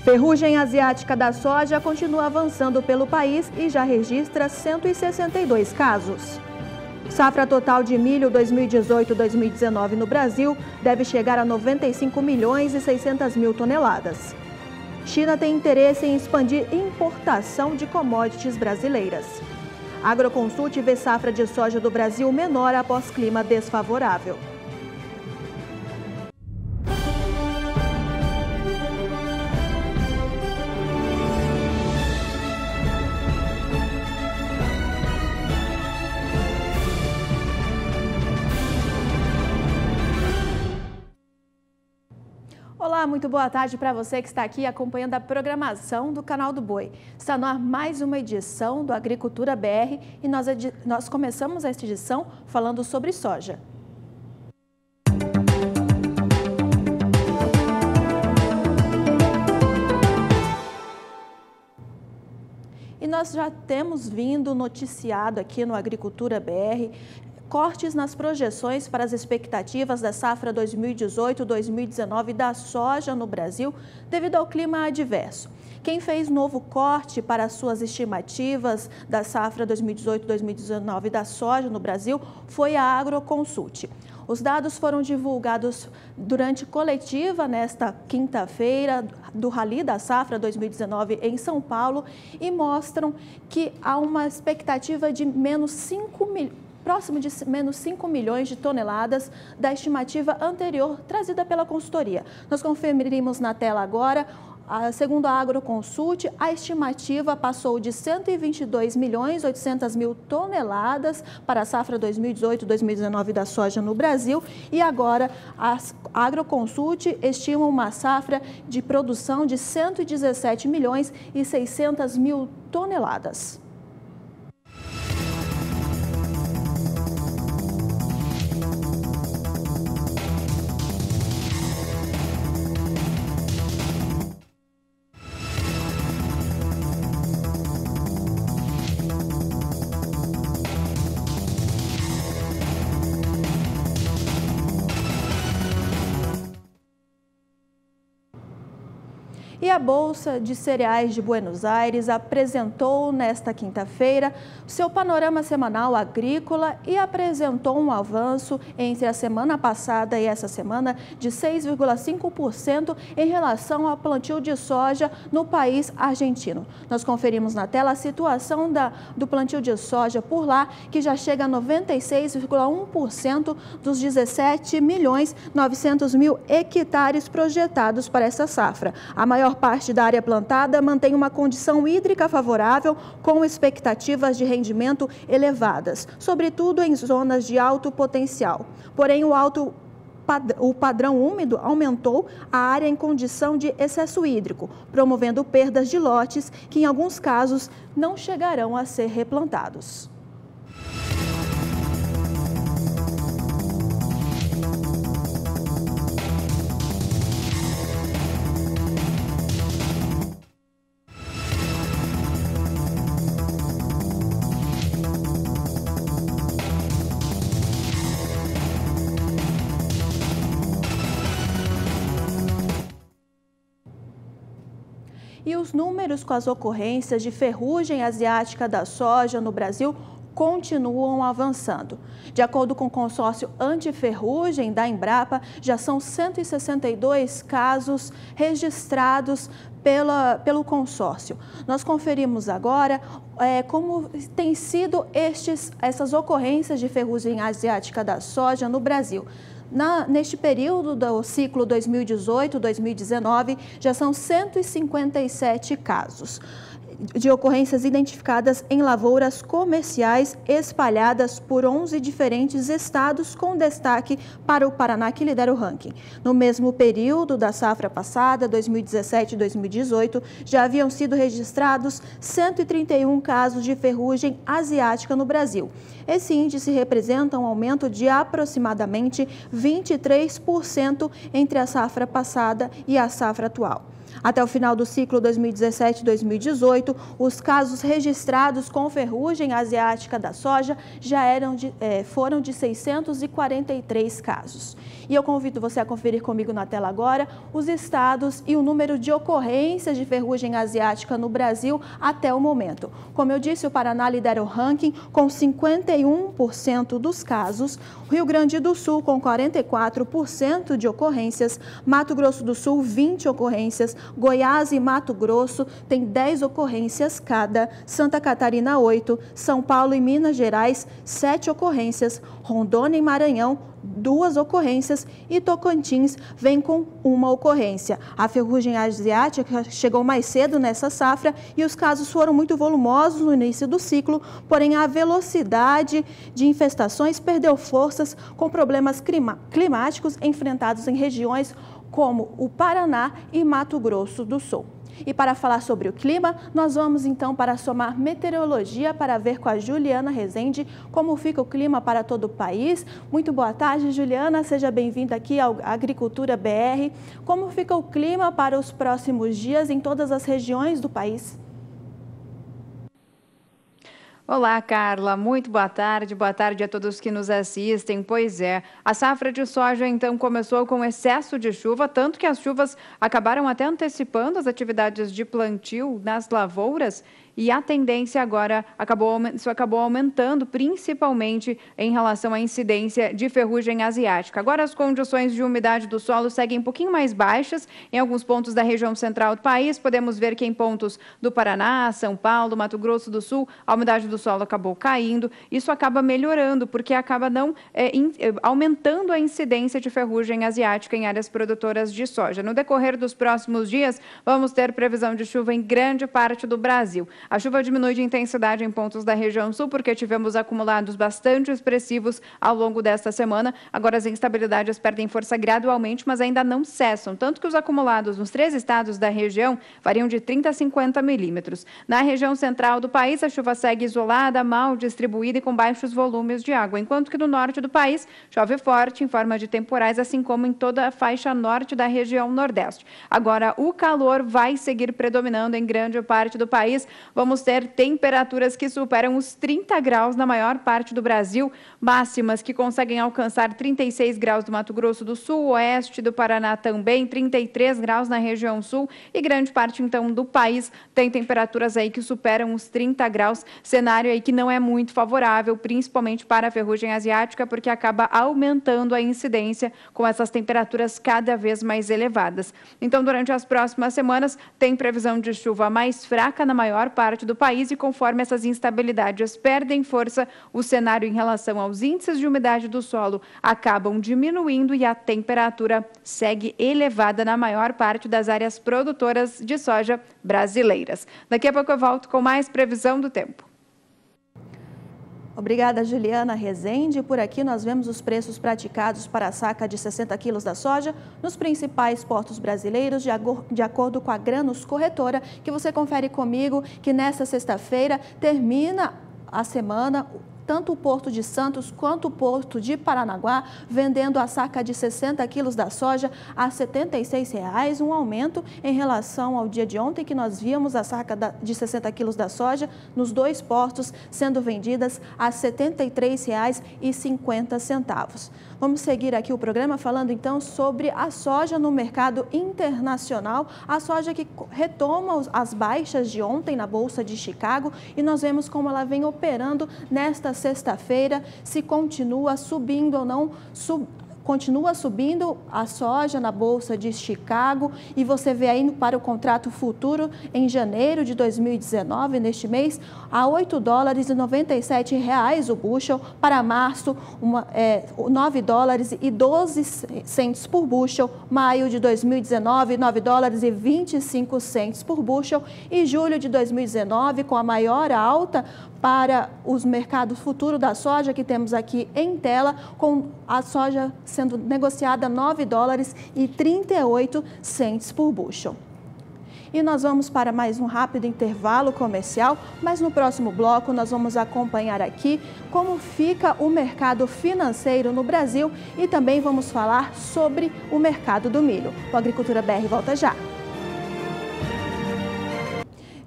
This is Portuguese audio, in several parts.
Ferrugem asiática da soja continua avançando pelo país e já registra 162 casos. Safra total de milho 2018-2019 no Brasil deve chegar a 95 milhões e 600 mil toneladas. China tem interesse em expandir importação de commodities brasileiras. Agroconsult vê safra de soja do Brasil menor após clima desfavorável. Olá, muito boa tarde para você que está aqui acompanhando a programação do Canal do Boi. Está no ar mais uma edição do Agricultura BR e nós começamos esta edição falando sobre soja. E nós já temos vindo noticiado aqui no Agricultura BR cortes nas projeções para as expectativas da safra 2018-2019 da soja no Brasil devido ao clima adverso. Quem fez novo corte para as suas estimativas da safra 2018-2019 da soja no Brasil foi a Agroconsult. Os dados foram divulgados durante coletiva nesta quinta-feira do Rally da Safra 2019 em São Paulo e mostram que há uma expectativa de próximo de menos 5 milhões de toneladas da estimativa anterior trazida pela consultoria. Nós conferimos na tela agora, segundo a Agroconsult, a estimativa passou de 122 milhões 800 mil toneladas para a safra 2018-2019 da soja no Brasil e agora a Agroconsult estima uma safra de produção de 117 milhões e 600 mil toneladas. E a Bolsa de Cereais de Buenos Aires apresentou nesta quinta-feira seu panorama semanal agrícola e apresentou um avanço entre a semana passada e essa semana de 6,5% em relação ao plantio de soja no país argentino. Nós conferimos na tela a situação do plantio de soja por lá, que já chega a 96,1% dos 17 milhões 900 mil hectares projetados para essa safra. A maior parte da área plantada mantém uma condição hídrica favorável, com expectativas de rendimento elevadas, sobretudo em zonas de alto potencial. Porém, o padrão úmido aumentou a área em condição de excesso hídrico, promovendo perdas de lotes que, em alguns casos, não chegarão a ser replantados. E os números com as ocorrências de ferrugem asiática da soja no Brasil continuam avançando. De acordo com o consórcio antiferrugem da Embrapa, já são 162 casos registrados pelo consórcio. Nós conferimos agora como têm sido essas ocorrências de ferrugem asiática da soja no Brasil. Neste período do ciclo 2018-2019, já são 157 casos de ocorrências identificadas em lavouras comerciais espalhadas por 11 diferentes estados, com destaque para o Paraná, que lidera o ranking. No mesmo período da safra passada, 2017 e 2018, já haviam sido registrados 131 casos de ferrugem asiática no Brasil. Esse índice representa um aumento de aproximadamente 23% entre a safra passada e a safra atual. Até o final do ciclo 2017-2018, os casos registrados com ferrugem asiática da soja já foram de 643 casos. E eu convido você a conferir comigo na tela agora os estados e o número de ocorrências de ferrugem asiática no Brasil até o momento. Como eu disse, o Paraná lidera o ranking com 51% dos casos, Rio Grande do Sul com 44% de ocorrências, Mato Grosso do Sul 20 ocorrências, Goiás e Mato Grosso tem 10 ocorrências cada, Santa Catarina 8, São Paulo e Minas Gerais 7 ocorrências, Rondônia e Maranhão 2 ocorrências e Tocantins vem com 1 ocorrência. A ferrugem asiática chegou mais cedo nessa safra e os casos foram muito volumosos no início do ciclo, porém a velocidade de infestações perdeu forças com problemas climáticos enfrentados em regiões como o Paraná e Mato Grosso do Sul. E para falar sobre o clima, nós vamos então para a Somar Meteorologia para ver com a Juliana Rezende como fica o clima para todo o país. Muito boa tarde, Juliana, seja bem-vinda aqui ao Agricultura BR. Como fica o clima para os próximos dias em todas as regiões do país? Olá, Carla. Muito boa tarde a todos que nos assistem. Pois é, a safra de soja então começou com excesso de chuva, tanto que as chuvas acabaram até antecipando as atividades de plantio nas lavouras. E a tendência agora acabou aumentando, principalmente em relação à incidência de ferrugem asiática. Agora as condições de umidade do solo seguem um pouquinho mais baixas em alguns pontos da região central do país. Podemos ver que em pontos do Paraná, São Paulo, Mato Grosso do Sul, a umidade do solo acabou caindo. Isso acaba melhorando, porque acaba não aumentando a incidência de ferrugem asiática em áreas produtoras de soja. No decorrer dos próximos dias, vamos ter previsão de chuva em grande parte do Brasil. A chuva diminui de intensidade em pontos da região sul, porque tivemos acumulados bastante expressivos ao longo desta semana. Agora as instabilidades perdem força gradualmente, mas ainda não cessam. Tanto que os acumulados nos 3 estados da região variam de 30 a 50 milímetros. Na região central do país, a chuva segue isolada, mal distribuída e com baixos volumes de água, enquanto que no norte do país chove forte em forma de temporais, assim como em toda a faixa norte da região nordeste. Agora, o calor vai seguir predominando em grande parte do país. Vamos ter temperaturas que superam os 30 graus na maior parte do Brasil, máximas que conseguem alcançar 36 graus do Mato Grosso do Sul, oeste do Paraná também, 33 graus na região sul e grande parte, então, do país tem temperaturas aí que superam os 30 graus, cenário aí que não é muito favorável, principalmente para a ferrugem asiática, porque acaba aumentando a incidência com essas temperaturas cada vez mais elevadas. Então, durante as próximas semanas, tem previsão de chuva mais fraca na maior parte do país e conforme essas instabilidades perdem força, o cenário em relação aos índices de umidade do solo acabam diminuindo e a temperatura segue elevada na maior parte das áreas produtoras de soja brasileiras. Daqui a pouco eu volto com mais previsão do tempo. Obrigada, Juliana Rezende. Por aqui nós vemos os preços praticados para a saca de 60 quilos da soja nos principais portos brasileiros, de acordo com a Grãos Corretora, que você confere comigo, que nesta sexta-feira termina a semana tanto o Porto de Santos quanto o Porto de Paranaguá, vendendo a saca de 60 quilos da soja a R$ 76,00, um aumento em relação ao dia de ontem, que nós víamos a saca de 60 quilos da soja nos 2 portos sendo vendidas a R$ 73,50. Vamos seguir aqui o programa falando então sobre a soja no mercado internacional, a soja que retoma as baixas de ontem na Bolsa de Chicago e nós vemos como ela vem operando nesta sexta-feira, se continua subindo ou não, continua subindo a soja na Bolsa de Chicago e você vê aí para o contrato futuro em janeiro de 2019, neste mês, a $8,97 o bushel, para março $9,12 por bushel, maio de 2019 $9,25 por bushel e julho de 2019 com a maior alta para os mercados futuros da soja que temos aqui em tela, com a soja sendo negociada a $9,38 por bushel. E nós vamos para mais um rápido intervalo comercial, mas no próximo bloco nós vamos acompanhar aqui como fica o mercado financeiro no Brasil e também vamos falar sobre o mercado do milho. O Agricultura BR volta já.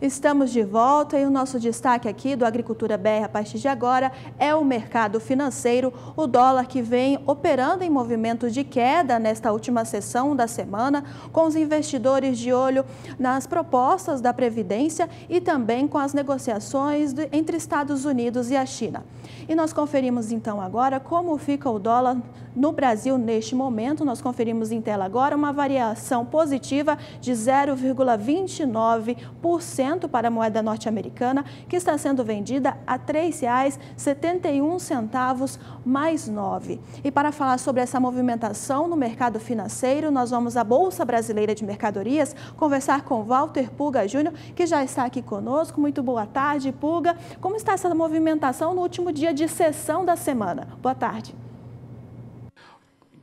Estamos de volta e o nosso destaque aqui do Agricultura BR a partir de agora é o mercado financeiro. O dólar que vem operando em movimento de queda nesta última sessão da semana, com os investidores de olho nas propostas da Previdência e também com as negociações entre Estados Unidos e a China. E nós conferimos então agora como fica o dólar no Brasil neste momento. Nós conferimos em tela agora uma variação positiva de 0,29% para a moeda norte-americana, que está sendo vendida a R$ 3,71 mais 9. E para falar sobre essa movimentação no mercado financeiro, nós vamos à Bolsa Brasileira de Mercadorias conversar com Walter Puga Júnior, que já está aqui conosco. Muito boa tarde, Puga. Como está essa movimentação no último dia de sessão da semana? Boa tarde.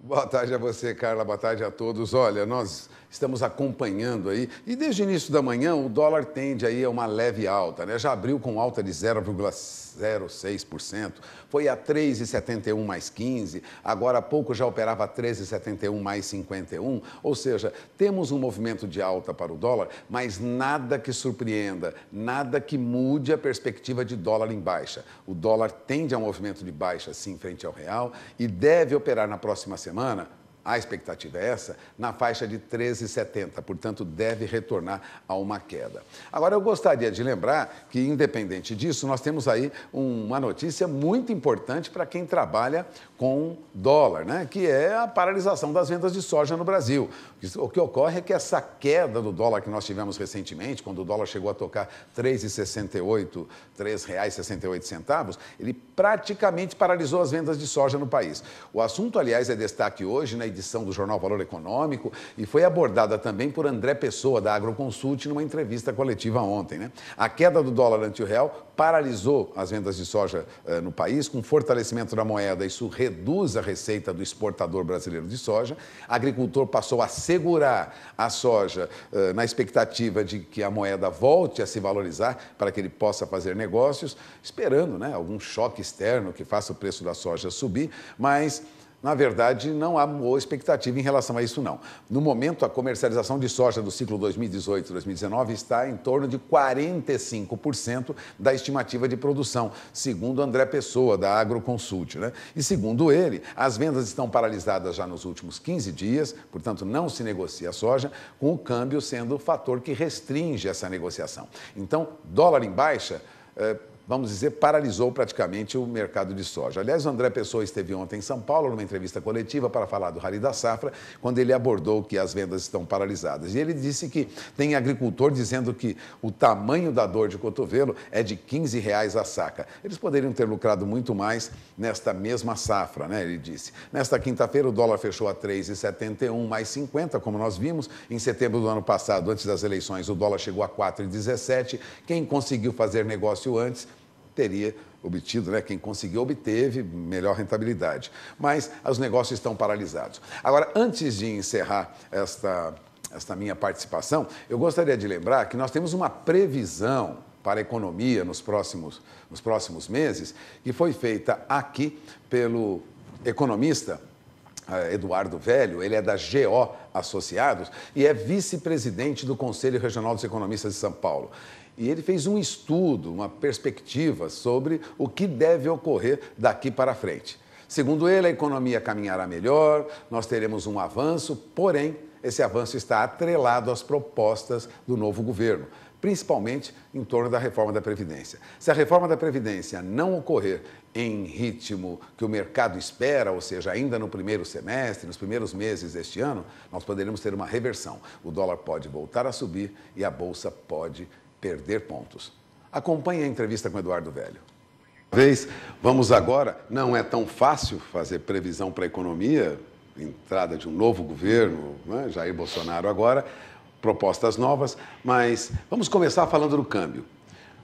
Boa tarde a você, Carla. Boa tarde a todos. Olha, nós estamos acompanhando aí e desde o início da manhã o dólar tende aí a uma leve alta, né? Já abriu com alta de 0,06%, foi a 3,71 mais 15, agora há pouco já operava a 13,71 mais 51, ou seja, temos um movimento de alta para o dólar, mas nada que surpreenda, nada que mude a perspectiva de dólar em baixa. O dólar tende a um movimento de baixa, sim, frente ao real e deve operar na próxima semana. A expectativa é essa, na faixa de 13,70, portanto, deve retornar a uma queda. Agora, eu gostaria de lembrar que, independente disso, nós temos aí uma notícia muito importante para quem trabalha com dólar, né? Que é a paralisação das vendas de soja no Brasil. O que ocorre é que essa queda do dólar que nós tivemos recentemente, quando o dólar chegou a tocar R$ 3,68, ele praticamente paralisou as vendas de soja no país. O assunto, aliás, é destaque hoje na edição do jornal Valor Econômico e foi abordada também por André Pessoa, da Agroconsult, numa entrevista coletiva ontem, né? A queda do dólar ante o real paralisou as vendas de soja no país, com fortalecimento da moeda, isso reduz a receita do exportador brasileiro de soja. O agricultor passou a segurar a soja na expectativa de que a moeda volte a se valorizar para que ele possa fazer negócios, esperando, né, algum choque externo que faça o preço da soja subir, mas na verdade, não há boa expectativa em relação a isso, não. No momento, a comercialização de soja do ciclo 2018-2019 está em torno de 45% da estimativa de produção, segundo André Pessoa, da Agroconsult, né? E segundo ele, as vendas estão paralisadas já nos últimos 15 dias, portanto, não se negocia a soja, com o câmbio sendo o fator que restringe essa negociação. Então, dólar em baixa, vamos dizer, paralisou praticamente o mercado de soja. Aliás, o André Pessoa esteve ontem em São Paulo, numa entrevista coletiva, para falar do Rally da Safra, quando ele abordou que as vendas estão paralisadas. E ele disse que tem agricultor dizendo que o tamanho da dor de cotovelo é de R$ 15 a saca. Eles poderiam ter lucrado muito mais nesta mesma safra, né? Ele disse. Nesta quinta-feira, o dólar fechou a 3,71 mais 50, como nós vimos. Em setembro do ano passado, antes das eleições, o dólar chegou a 4,17. Quem conseguiu fazer negócio antes teria obtido, né? Quem conseguiu obteve melhor rentabilidade. Mas os negócios estão paralisados. Agora, antes de encerrar esta minha participação, eu gostaria de lembrar que nós temos uma previsão para a economia nos próximos meses, que foi feita aqui pelo economista Eduardo Velho. Ele é da GO Associados e é vice-presidente do Conselho Regional dos Economistas de São Paulo. E ele fez um estudo, uma perspectiva sobre o que deve ocorrer daqui para frente. Segundo ele, a economia caminhará melhor, nós teremos um avanço, porém, esse avanço está atrelado às propostas do novo governo, principalmente em torno da reforma da Previdência. Se a reforma da Previdência não ocorrer em ritmo que o mercado espera, ou seja, ainda no primeiro semestre, nos primeiros meses deste ano, nós poderemos ter uma reversão. O dólar pode voltar a subir e a Bolsa pode perder pontos. Acompanhe a entrevista com Eduardo Velho. Vamos agora, não é tão fácil fazer previsão para a economia, entrada de um novo governo, né? Jair Bolsonaro agora, propostas novas, mas vamos começar falando do câmbio.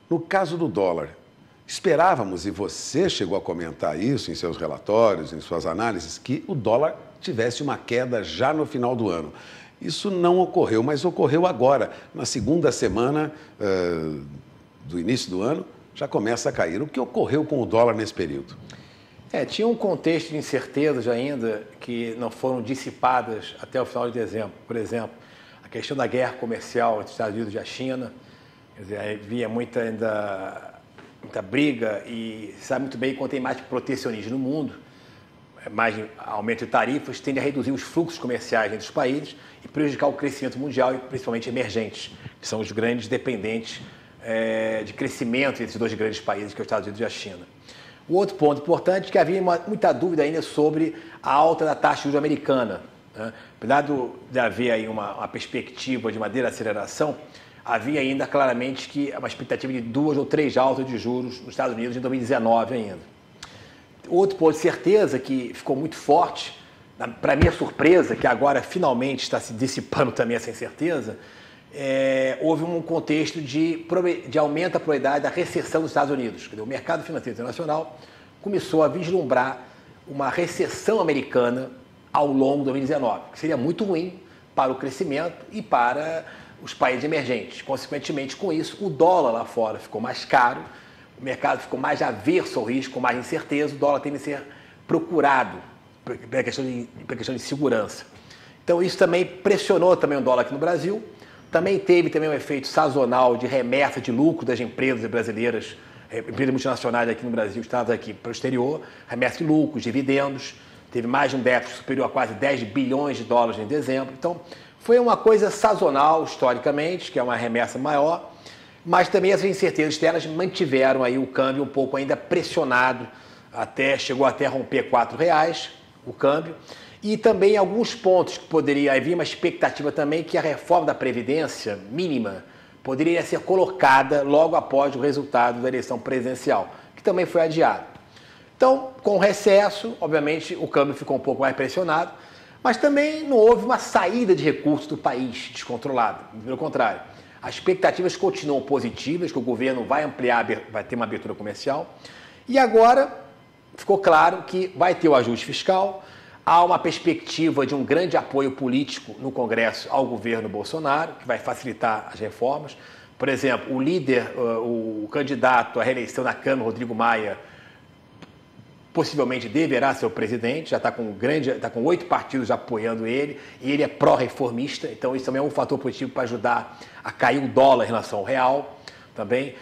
No caso do dólar, esperávamos, e você chegou a comentar isso em seus relatórios, em suas análises, que o dólar tivesse uma queda já no final do ano. Isso não ocorreu, mas ocorreu agora, na segunda semana do início do ano, já começa a cair. O que ocorreu com o dólar nesse período? Tinha um contexto de incertezas ainda que não foram dissipadas até o final de dezembro. Por exemplo, a questão da guerra comercial entre os Estados Unidos e a China, Quer dizer, havia muita briga e sabe muito bem que quando tem mais protecionismo no mundo, mais aumento de tarifas, tende a reduzir os fluxos comerciais entre os países e prejudicar o crescimento mundial e principalmente emergentes, que são os grandes dependentes de crescimento entre esses dois grandes países, que é os Estados Unidos e a China. O outro ponto importante é que havia muita dúvida ainda sobre a alta da taxa de juros americana, né? Apesar de haver aí uma perspectiva de uma desaceleração, havia ainda claramente que uma expectativa de 2 ou 3 altas de juros nos Estados Unidos em 2019 ainda. Outro ponto de certeza que ficou muito forte, para minha surpresa, que agora finalmente está se dissipando também essa incerteza, houve um contexto de aumento da probabilidade da recessão dos Estados Unidos. O mercado financeiro internacional começou a vislumbrar uma recessão americana ao longo de 2019, que seria muito ruim para o crescimento e para os países emergentes. Consequentemente, com isso, o dólar lá fora ficou mais caro, o mercado ficou mais averso ao risco, com mais incerteza, o dólar tem de ser procurado pela questão de segurança. Então, isso também pressionou também o dólar aqui no Brasil. Também teve um efeito sazonal de remessa de lucro das empresas brasileiras, empresas multinacionais aqui no Brasil, estados aqui para o exterior, remessa de lucros, dividendos. Teve mais de um déficit superior a quase 10 bilhões de dólares em dezembro. Então, foi uma coisa sazonal, historicamente, que é uma remessa maior, mas também as incertezas externas mantiveram aí o câmbio um pouco ainda pressionado, chegou até a romper R$4 o câmbio, e também alguns pontos que havia uma expectativa também que a reforma da Previdência mínima poderia ser colocada logo após o resultado da eleição presidencial, que também foi adiado. Então, com o recesso, obviamente, o câmbio ficou um pouco mais pressionado, mas também não houve uma saída de recursos do país descontrolada, pelo contrário. As expectativas continuam positivas, que o governo vai ter uma abertura comercial. E agora ficou claro que vai ter o ajuste fiscal. Há uma perspectiva de um grande apoio político no Congresso ao governo Bolsonaro, que vai facilitar as reformas. Por exemplo, o líder, o candidato à reeleição na Câmara, Rodrigo Maia, possivelmente deverá ser o presidente, já está com 8 partidos apoiando ele, e ele é pró-reformista, então isso também é um fator positivo para ajudar a cair o dólar em relação ao real também.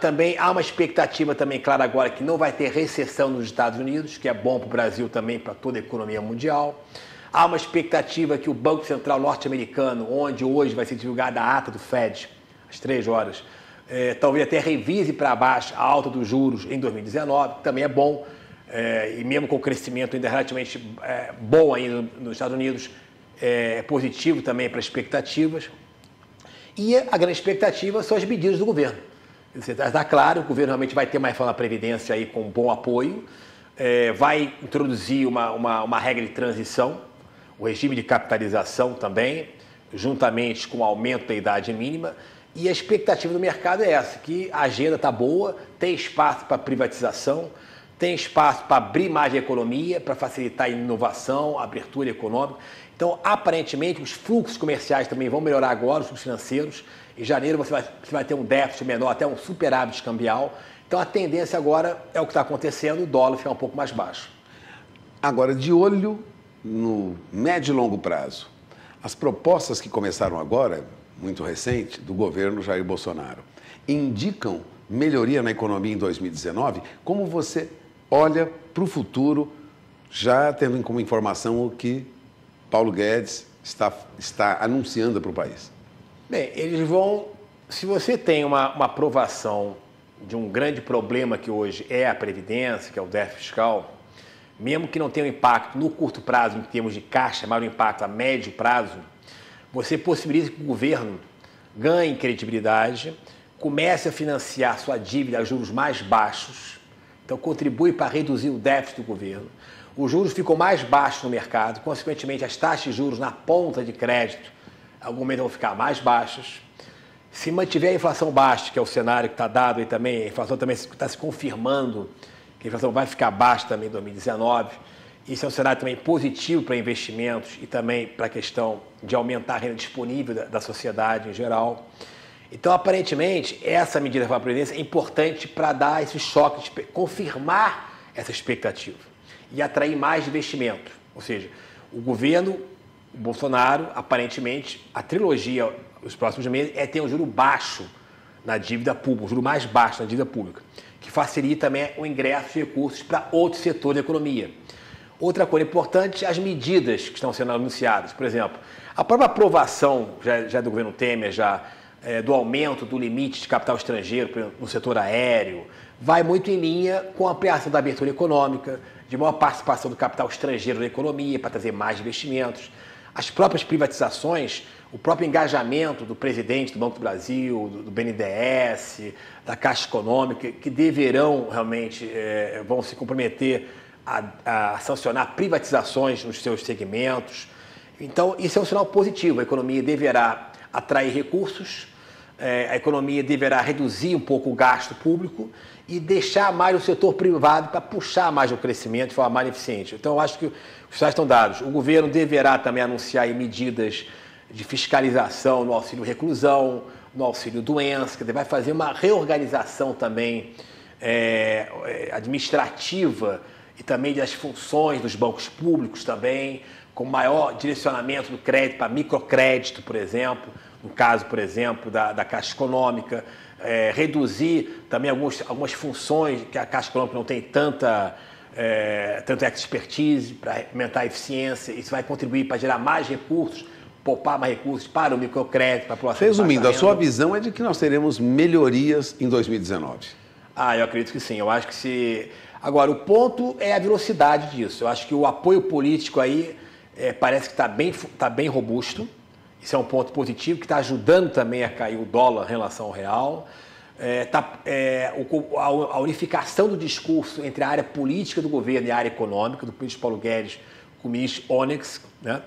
Também há uma expectativa também clara agora que não vai ter recessão nos Estados Unidos, que é bom para o Brasil também, para toda a economia mundial. Há uma expectativa que o Banco Central norte-americano, onde hoje vai ser divulgada a ata do Fed, às 3 horas, talvez até revise para baixo a alta dos juros em 2019, que também é bom. E mesmo com o crescimento ainda relativamente bom ainda nos Estados Unidos, é positivo também para expectativas. E a grande expectativa são as medidas do governo. Está claro que o governo realmente vai ter uma reforma da Previdência aí com bom apoio, vai introduzir uma regra de transição, o regime de capitalização também, juntamente com o aumento da idade mínima. E a expectativa do mercado é essa, que a agenda está boa, tem espaço para privatização, tem espaço para abrir mais a economia, para facilitar a inovação, a abertura econômica. Então, aparentemente, os fluxos comerciais também vão melhorar agora, os fluxos financeiros. Em janeiro você vai ter um déficit menor, até um superávit cambial. Então, a tendência agora é o que está acontecendo, o dólar ficar um pouco mais baixo. Agora, de olho no médio e longo prazo, as propostas que começaram agora, muito recente, do governo Jair Bolsonaro, indicam melhoria na economia em 2019? Como você olha para o futuro, já tendo como informação o que Paulo Guedes está anunciando para o país? Bem, eles vão... Se você tem uma aprovação de um grande problema que hoje é a Previdência, que é o déficit fiscal, mesmo que não tenha um impacto no curto prazo em termos de caixa, mas um impacto a médio prazo, você possibilita que o governo ganhe credibilidade, comece a financiar sua dívida a juros mais baixos, então contribui para reduzir o déficit do governo. Os juros ficam mais baixos no mercado, consequentemente as taxas de juros na ponta de crédito, em algum momento vão ficar mais baixas. Se mantiver a inflação baixa, que é o cenário que está dado aí também, a inflação também está se confirmando, que a inflação vai ficar baixa também em 2019. Isso é um cenário também positivo para investimentos e também para a questão de aumentar a renda disponível da sociedade em geral. Então, aparentemente, essa medida da Previdência é importante para dar esse choque, confirmar essa expectativa e atrair mais investimento. Ou seja, o governo, o Bolsonaro, aparentemente, a trilogia, os próximos meses, é ter um juro baixo na dívida pública, um juro mais baixo na dívida pública, que facilita também o ingresso de recursos para outros setores da economia. Outra coisa importante, as medidas que estão sendo anunciadas. Por exemplo, a própria aprovação já do governo Temer, do aumento do limite de capital estrangeiro no setor aéreo, vai muito em linha com a ampliação da abertura econômica, de maior participação do capital estrangeiro na economia, para trazer mais investimentos. As próprias privatizações, o próprio engajamento do presidente do Banco do Brasil, do BNDES, da Caixa Econômica, que deverão realmente, vão se comprometer a sancionar privatizações nos seus segmentos. Então, isso é um sinal positivo. A economia deverá atrair recursos, a economia deverá reduzir um pouco o gasto público e deixar mais o setor privado para puxar mais o crescimento de forma mais eficiente. Então, eu acho que os sinais estão dados. O governo deverá também anunciar medidas de fiscalização no auxílio reclusão, no auxílio doença, que vai fazer uma reorganização também administrativa e também das funções dos bancos públicos também, com maior direcionamento do crédito para microcrédito, por exemplo, no caso, por exemplo, da Caixa Econômica, reduzir também algumas funções que a Caixa Econômica não tem tanta expertise para aumentar a eficiência. Isso vai contribuir para gerar mais recursos, poupar mais recursos para o microcrédito, para a população. Resumindo, a sua visão é de que nós teremos melhorias em 2019? Eu acredito que sim. Eu acho que Agora, o ponto é a velocidade disso. Eu acho que o apoio político aí parece que está bem robusto. Isso é um ponto positivo, que está ajudando também a cair o dólar em relação ao real. A unificação do discurso entre a área política do governo e a área econômica, do ministro Paulo Guedes com o ministro Onyx, né?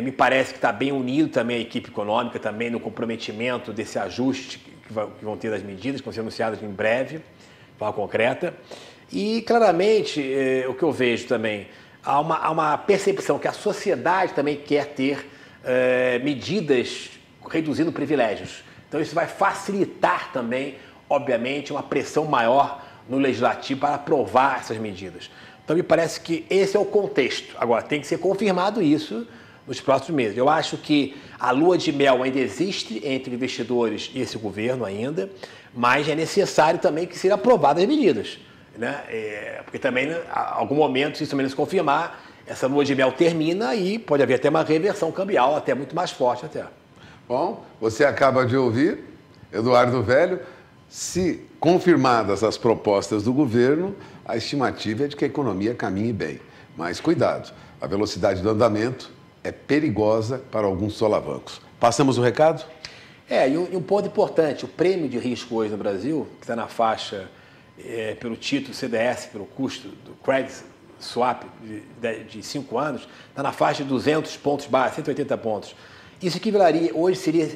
Me parece que está bem unido também a equipe econômica, também no comprometimento desse ajuste que vão ter das medidas, que vão ser anunciadas em breve, de forma concreta. E, claramente, o que eu vejo também, há uma percepção que a sociedade também quer ter medidas reduzindo privilégios. Então, isso vai facilitar também, obviamente, uma pressão maior no legislativo para aprovar essas medidas. Então, me parece que esse é o contexto. Agora, tem que ser confirmado isso nos próximos meses. Eu acho que a lua de mel ainda existe entre investidores e esse governo ainda, mas é necessário também que sejam aprovadas as medidas, né? Porque também, em algum momento, se isso também não se confirmar, essa lua de mel termina e pode haver até uma reversão cambial, até muito mais forte até. Bom, você acaba de ouvir Eduardo Velho. Se confirmadas as propostas do governo, a estimativa é de que a economia caminhe bem. Mas cuidado, a velocidade do andamento é perigosa para alguns solavancos. Passamos o recado? E um ponto importante, o prêmio de risco hoje no Brasil, que está na faixa, pelo título CDS, pelo custo do Credit Swap de 5 anos, está na faixa de 200 pontos básicos, 180 pontos. Isso hoje seria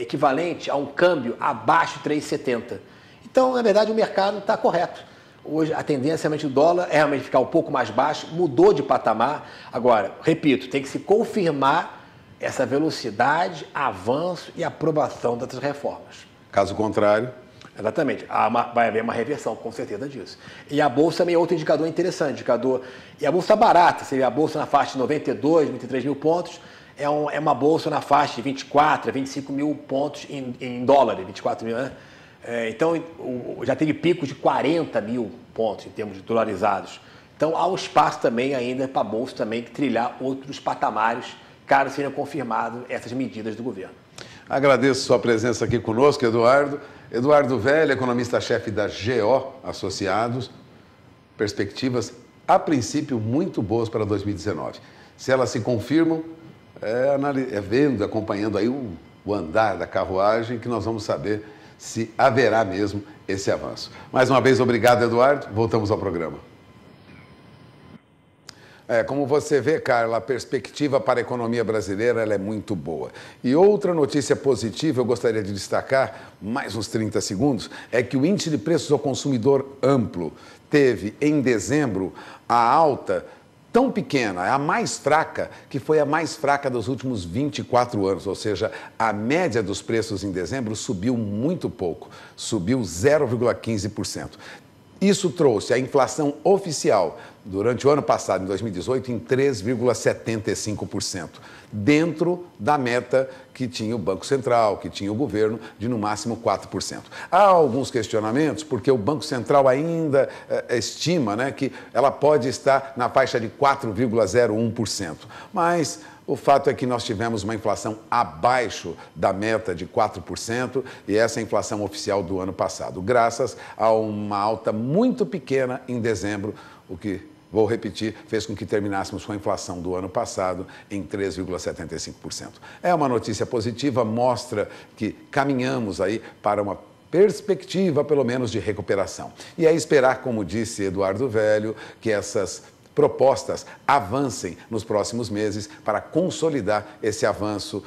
equivalente a um câmbio abaixo de 3,70. Então, na verdade, o mercado está correto. Hoje, a tendência realmente do dólar é realmente ficar um pouco mais baixo, mudou de patamar. Agora, repito, tem que se confirmar essa velocidade, avanço e aprovação dessas reformas. Caso contrário... Exatamente. Vai haver uma reversão, com certeza disso. E a Bolsa também é outro indicador interessante. E a Bolsa barata, seria a Bolsa na faixa de 92, 23 mil pontos, é uma Bolsa na faixa de 24 a 25 mil pontos em dólares, 24 mil, né? Então, já teve picos de 40 mil pontos em termos de dolarizados. Então, há um espaço também ainda para a Bolsa também trilhar outros patamares, caso sejam confirmadas essas medidas do governo. Agradeço sua presença aqui conosco, Eduardo. Eduardo Velho, economista-chefe da GO Associados. Perspectivas, a princípio, muito boas para 2019. Se elas se confirmam, acompanhando aí o andar da carruagem, que nós vamos saber se haverá mesmo esse avanço. Mais uma vez, obrigado, Eduardo. Voltamos ao programa. Como você vê, Carla, a perspectiva para a economia brasileira ela é muito boa. E outra notícia positiva, eu gostaria de destacar, mais uns 30 segundos, é que o índice de preços ao consumidor amplo teve, em dezembro, a alta tão pequena, a mais fraca, que foi a mais fraca dos últimos 24 anos, ou seja, a média dos preços em dezembro subiu muito pouco, subiu 0,15%. Isso trouxe a inflação oficial durante o ano passado, em 2018, em 3,75%, dentro da meta que tinha o Banco Central, que tinha o governo, de no máximo 4%. Há alguns questionamentos, porque o Banco Central ainda estima, né, que ela pode estar na faixa de 4,01%, mas o fato é que nós tivemos uma inflação abaixo da meta de 4% e essa é a inflação oficial do ano passado, graças a uma alta muito pequena em dezembro, o que, vou repetir, fez com que terminássemos com a inflação do ano passado em 3,75%. É uma notícia positiva, mostra que caminhamos aí para uma perspectiva, pelo menos, de recuperação. E é esperar, como disse Eduardo Velho, que essas propostas avancem nos próximos meses para consolidar esse avanço,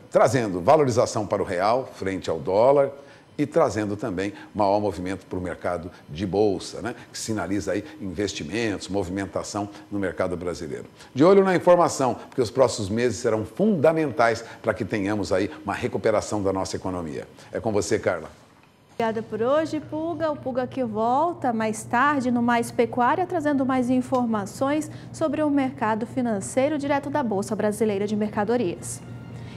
trazendo valorização para o real frente ao dólar e trazendo também maior movimento para o mercado de bolsa, né, que sinaliza aí investimentos, movimentação no mercado brasileiro. De olho na informação, porque os próximos meses serão fundamentais para que tenhamos aí uma recuperação da nossa economia. É com você, Carla. Obrigada por hoje, Pulga. O Pulga que volta mais tarde no Mais Pecuária, trazendo mais informações sobre o mercado financeiro direto da Bolsa Brasileira de Mercadorias.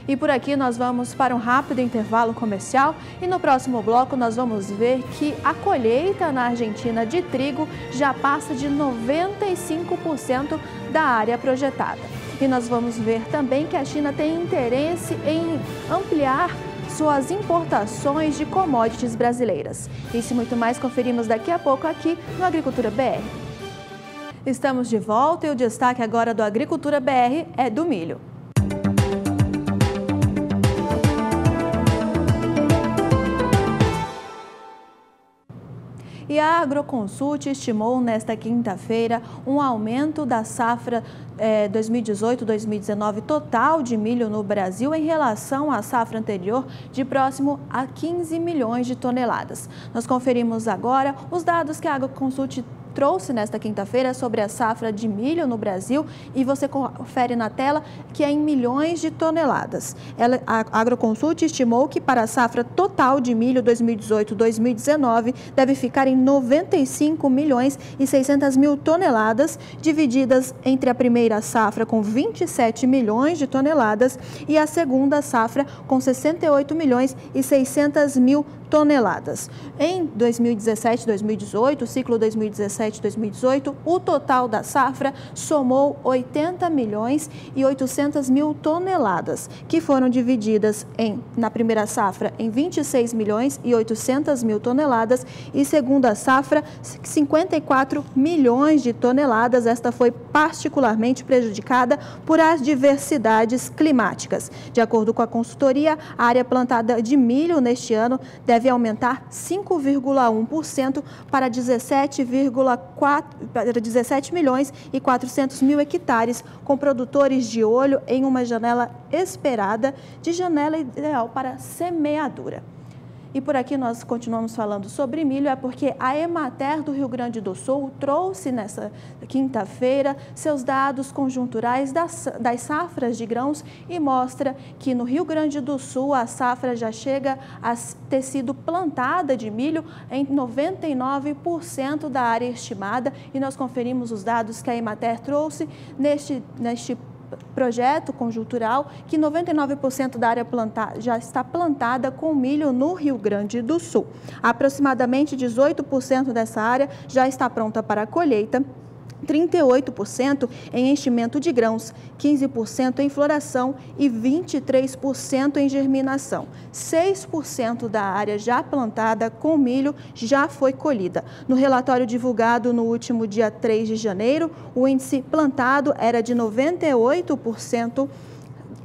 E por aqui nós vamos para um rápido intervalo comercial e no próximo bloco nós vamos ver que a colheita na Argentina de trigo já passa de 95% da área projetada. E nós vamos ver também que a China tem interesse em ampliar suas importações de commodities brasileiras. Isso e muito mais conferimos daqui a pouco aqui no Agricultura BR. Estamos de volta e o destaque agora do Agricultura BR é do milho. E a Agroconsult estimou nesta quinta-feira um aumento da safra 2018-2019 total de milho no Brasil em relação à safra anterior de próximo a 15 milhões de toneladas. Nós conferimos agora os dados que a Agroconsult trouxe nesta quinta-feira sobre a safra de milho no Brasil e você confere na tela que é em milhões de toneladas. A Agroconsult estimou que para a safra total de milho 2018-2019 deve ficar em 95 milhões e 600 mil toneladas, divididas entre a primeira safra com 27 milhões de toneladas e a segunda safra com 68 milhões e 600 mil toneladas. Em 2017-2018, o ciclo 2017-2018, o total da safra somou 80 milhões e 800 mil toneladas, que foram divididas na primeira safra em 26 milhões e 800 mil toneladas e segunda safra 54 milhões de toneladas. Esta foi particularmente prejudicada por adversidades climáticas. De acordo com a consultoria, a área plantada de milho neste ano deve aumentar 5,1% para 17 milhões e 400 mil hectares, com produtores de olho em uma janela esperada de janela ideal para semeadura. E por aqui nós continuamos falando sobre milho, é porque a Emater do Rio Grande do Sul trouxe nessa quinta-feira seus dados conjunturais das safras de grãos e mostra que no Rio Grande do Sul a safra já chega a ter sido plantada de milho em 99% da área estimada e nós conferimos os dados que a Emater trouxe neste projeto conjuntural, que 99% da área já está plantada com milho no Rio Grande do Sul. Aproximadamente 18% dessa área já está pronta para a colheita, 38% em enchimento de grãos, 15% em floração e 23% em germinação. 6% da área já plantada com milho já foi colhida. No relatório divulgado no último dia 3 de janeiro, o índice plantado era de 98%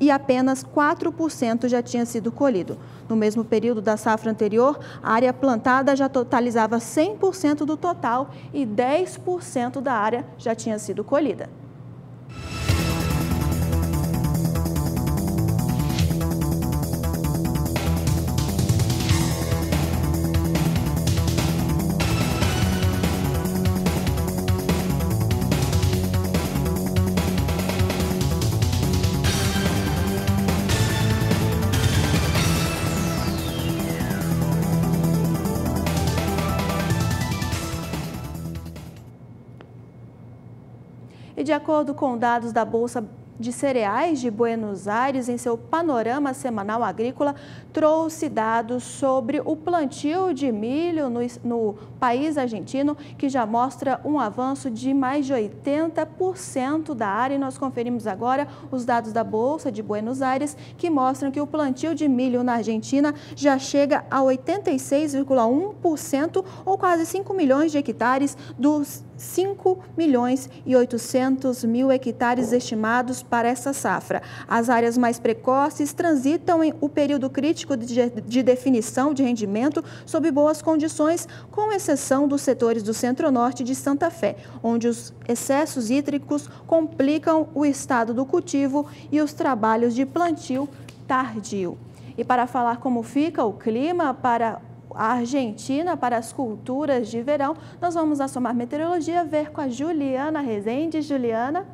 e apenas 4% já tinha sido colhido. No mesmo período da safra anterior, a área plantada já totalizava 100% do total e 10% da área já tinha sido colhida. de acordo com dados da Bolsa de Cereais de Buenos Aires, em seu panorama semanal agrícola, trouxe dados sobre o plantio de milho no país argentino, que já mostra um avanço de mais de 80% da área. E nós conferimos agora os dados da Bolsa de Buenos Aires, que mostram que o plantio de milho na Argentina já chega a 86,1%, ou quase 5 milhões de hectares dos 5 milhões e 800 mil hectares estimados para essa safra. As áreas mais precoces transitam em o período crítico de definição de rendimento sob boas condições, com exceção dos setores do centro-norte de Santa Fé, onde os excessos hídricos complicam o estado do cultivo e os trabalhos de plantio tardio. E para falar como fica o clima para a Argentina, para as culturas de verão, nós vamos à Somar Meteorologia ver com a Juliana Rezende. Juliana.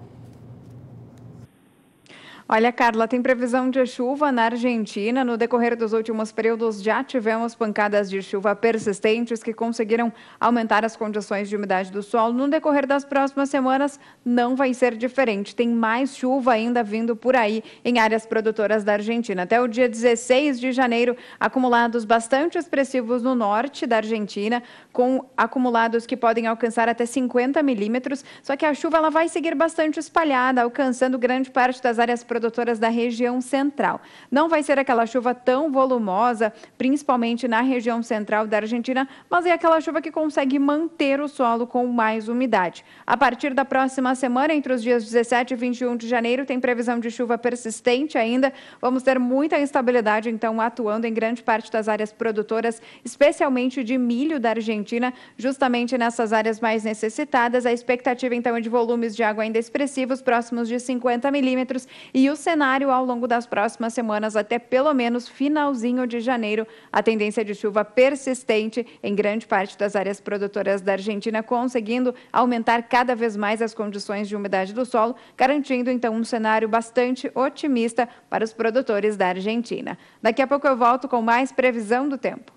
Olha, Carla, tem previsão de chuva na Argentina. No decorrer dos últimos períodos já tivemos pancadas de chuva persistentes que conseguiram aumentar as condições de umidade do solo. No decorrer das próximas semanas não vai ser diferente. Tem mais chuva ainda vindo por aí em áreas produtoras da Argentina. Até o dia 16 de janeiro, acumulados bastante expressivos no norte da Argentina, com acumulados que podem alcançar até 50 milímetros. Só que a chuva ela vai seguir bastante espalhada, alcançando grande parte das áreas produtoras da região central. Não vai ser aquela chuva tão volumosa, principalmente na região central da Argentina, mas é aquela chuva que consegue manter o solo com mais umidade. A partir da próxima semana, entre os dias 17 e 21 de janeiro, tem previsão de chuva persistente ainda. Vamos ter muita instabilidade, então, atuando em grande parte das áreas produtoras, especialmente de milho da Argentina, justamente nessas áreas mais necessitadas. A expectativa, então, é de volumes de água ainda expressivos, próximos de 50 milímetros, e o cenário ao longo das próximas semanas, até pelo menos finalzinho de janeiro, a tendência de chuva persistente em grande parte das áreas produtoras da Argentina, conseguindo aumentar cada vez mais as condições de umidade do solo, garantindo então um cenário bastante otimista para os produtores da Argentina. Daqui a pouco eu volto com mais previsão do tempo.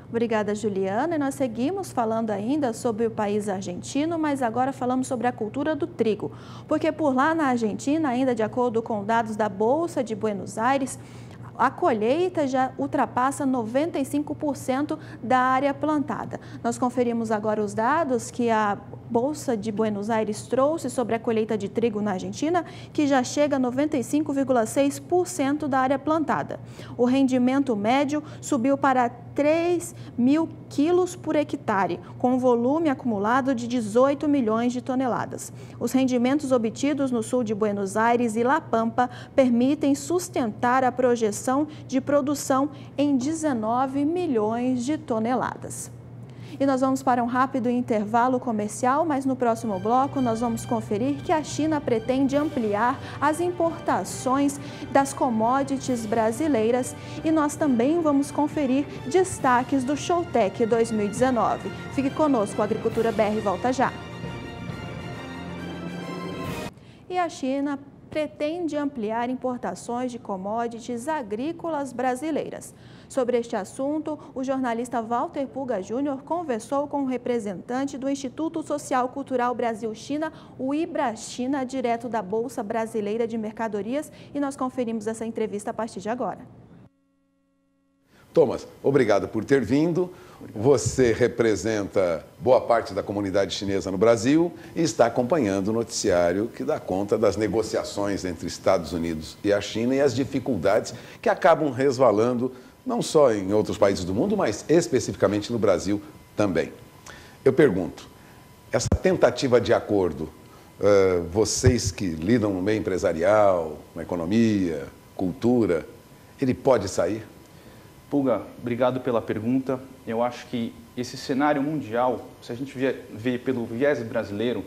Obrigada, Juliana. E nós seguimos falando ainda sobre o país argentino, mas agora falamos sobre a cultura do trigo. Porque por lá na Argentina, ainda de acordo com dados da Bolsa de Buenos Aires, a colheita já ultrapassa 95% da área plantada. Nós conferimos agora os dados que a Bolsa de Buenos Aires trouxe sobre a colheita de trigo na Argentina, que já chega a 95,6% da área plantada. O rendimento médio subiu para 3 mil quilos por hectare, com um volume acumulado de 18 milhões de toneladas. Os rendimentos obtidos no sul de Buenos Aires e La Pampa permitem sustentar a projeção de produção em 19 milhões de toneladas. E nós vamos para um rápido intervalo comercial, mas no próximo bloco nós vamos conferir que a China pretende ampliar as importações das commodities brasileiras e nós também vamos conferir destaques do Showtech 2019. Fique conosco, a Agricultura BR volta já. E a China pretende ampliar importações de commodities agrícolas brasileiras. Sobre este assunto, o jornalista Walter Pulga Júnior conversou com o representante do Instituto Social Cultural Brasil-China, o IBRA-China, direto da Bolsa Brasileira de Mercadorias, e nós conferimos essa entrevista a partir de agora. Thomas, obrigado por ter vindo. Você representa boa parte da comunidade chinesa no Brasil e está acompanhando o noticiário que dá conta das negociações entre Estados Unidos e a China e as dificuldades que acabam resvalando não só em outros países do mundo, mas especificamente no Brasil também. Eu pergunto, essa tentativa de acordo, vocês que lidam no meio empresarial, na economia, cultura, ele pode sair? Pulga, obrigado pela pergunta. Eu acho que esse cenário mundial, se a gente vê pelo viés brasileiro,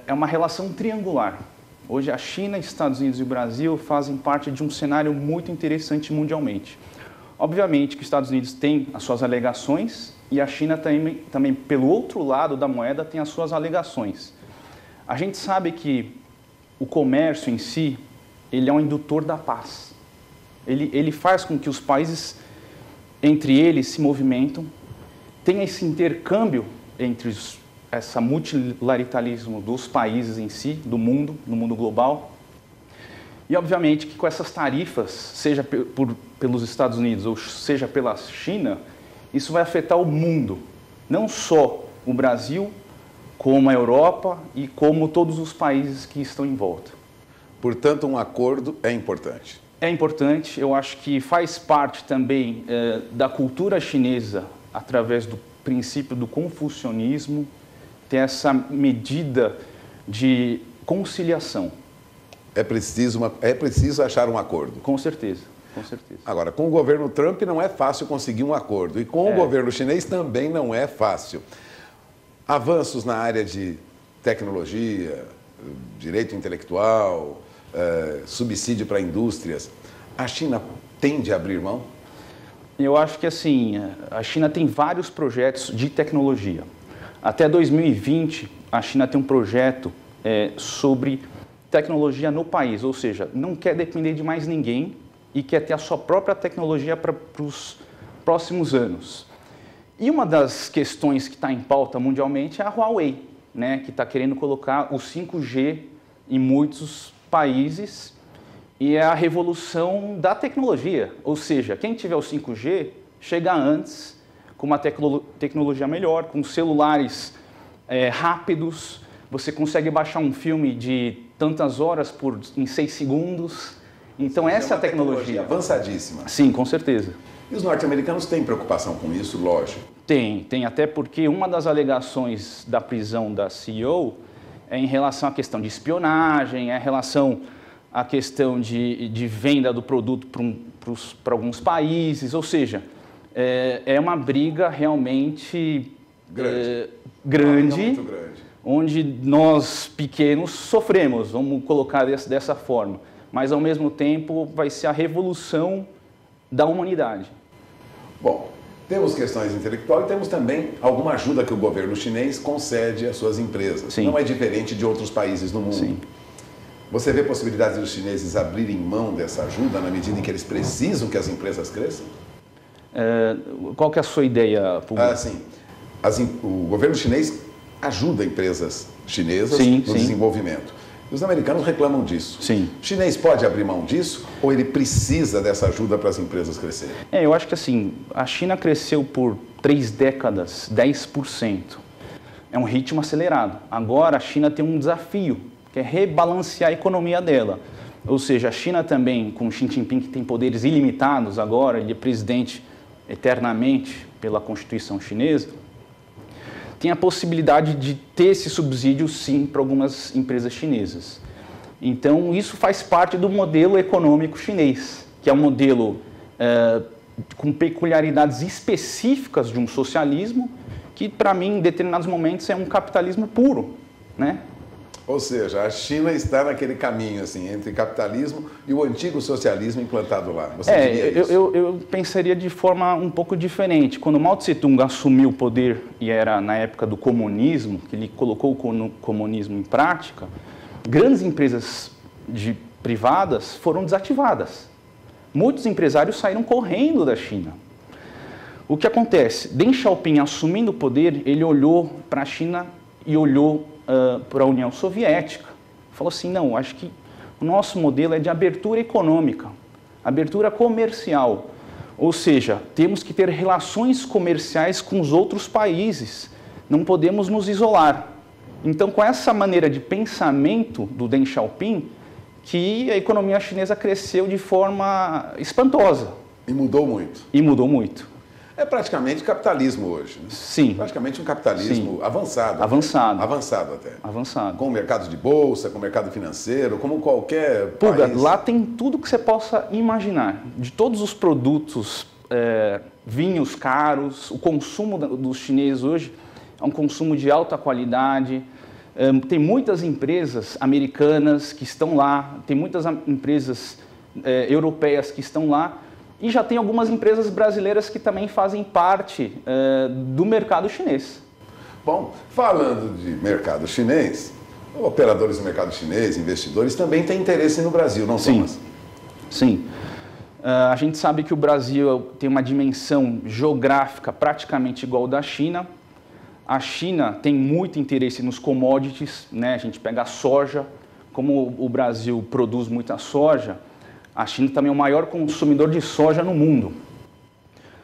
é uma relação triangular. Hoje a China, Estados Unidos e o Brasil fazem parte de um cenário muito interessante mundialmente. Obviamente que os Estados Unidos têm as suas alegações e a China também pelo outro lado da moeda, tem as suas alegações. A gente sabe que o comércio em si, ele é um indutor da paz. Ele faz com que os países, entre eles, se movimentam, tenha esse intercâmbio entre esse multilateralismo dos países em si, do mundo, no mundo global. E, obviamente, que com essas tarifas, seja pelos Estados Unidos ou seja pela China, isso vai afetar o mundo, não só o Brasil, como a Europa e como todos os países que estão em volta. Portanto, um acordo é importante. É importante, eu acho que faz parte também da cultura chinesa, através do princípio do confucionismo, ter essa medida de conciliação. É preciso achar um acordo. Com certeza, com certeza. Agora, com o governo Trump não é fácil conseguir um acordo. E com o governo chinês também não é fácil. Avanços na área de tecnologia, direito intelectual, subsídio para indústrias. A China tende a abrir mão? Eu acho que assim, a China tem vários projetos de tecnologia. Até 2020, a China tem um projeto sobre tecnologia no país, ou seja, não quer depender de mais ninguém e quer ter a sua própria tecnologia para os próximos anos. E uma das questões que está em pauta mundialmente é a Huawei, né, que está querendo colocar o 5G em muitos países e é a revolução da tecnologia, ou seja, quem tiver o 5G chega antes com uma tecnologia melhor, com celulares rápidos, você consegue baixar um filme de tantas horas em 6 segundos. Então essa é a tecnologia avançadíssima. Sim, com certeza. E os norte-americanos têm preocupação com isso, lógico? Tem até porque uma das alegações da prisão da CEO é em relação à questão de espionagem, em relação à questão de venda do produto para alguns países, ou seja, é uma briga realmente grande, onde nós pequenos sofremos, vamos colocar dessa forma, mas ao mesmo tempo vai ser a revolução da humanidade. Bom, temos questões intelectuais e temos também alguma ajuda que o governo chinês concede às suas empresas. Sim. Não é diferente de outros países no mundo. Sim. Você vê possibilidades dos chineses abrirem mão dessa ajuda na medida em que eles precisam que as empresas cresçam? Qual que é a sua ideia, Público? Sim. O governo chinês ajuda empresas chinesas Sim, no sim. desenvolvimento. E os americanos reclamam disso. Sim. O chinês pode abrir mão disso ou ele precisa dessa ajuda para as empresas crescerem? Eu acho que assim, a China cresceu por 3 décadas, 10%. É um ritmo acelerado. Agora a China tem um desafio, que é rebalancear a economia dela. Ou seja, a China também, com Xi Jinping, que tem poderes ilimitados agora, ele é presidente eternamente pela Constituição chinesa, tem a possibilidade de ter esse subsídio, sim, para algumas empresas chinesas. Então, isso faz parte do modelo econômico chinês, que é um modelo com peculiaridades específicas de um socialismo, que, para mim, em determinados momentos, é um capitalismo puro, né? Ou seja, a China está naquele caminho assim, entre capitalismo e o antigo socialismo implantado lá. Você diria isso? Eu pensaria de forma um pouco diferente. Quando Mao Tse-tung assumiu o poder, e era na época do comunismo, que ele colocou o comunismo em prática, grandes empresas privadas foram desativadas. Muitos empresários saíram correndo da China. O que acontece? Deng Xiaoping, assumindo o poder, ele olhou para a China e olhou para a União Soviética. Falou assim, não, acho que o nosso modelo é de abertura econômica, abertura comercial. Ou seja, temos que ter relações comerciais com os outros países, não podemos nos isolar. Então, com essa maneira de pensamento do Deng Xiaoping, que a economia chinesa cresceu de forma espantosa. E mudou muito. E mudou muito. É praticamente capitalismo hoje, né? Sim. Praticamente um capitalismo Sim. avançado. Avançado. Avançado até. Avançado. Com o mercado de bolsa, com o mercado financeiro, como qualquer Puga, país. lá tem tudo que você possa imaginar. De todos os produtos, vinhos caros, o consumo dos chineses hoje é um consumo de alta qualidade. Tem muitas empresas americanas que estão lá, tem muitas empresas europeias que estão lá, e já tem algumas empresas brasileiras que também fazem parte do mercado chinês. Bom, falando de mercado chinês, operadores do mercado chinês, investidores, também têm interesse no Brasil, não, Thomas? Sim. A gente sabe que o Brasil tem uma dimensão geográfica praticamente igual ao da China. A China tem muito interesse nos commodities, né? A gente pega a soja, como o Brasil produz muita soja, a China também é o maior consumidor de soja no mundo.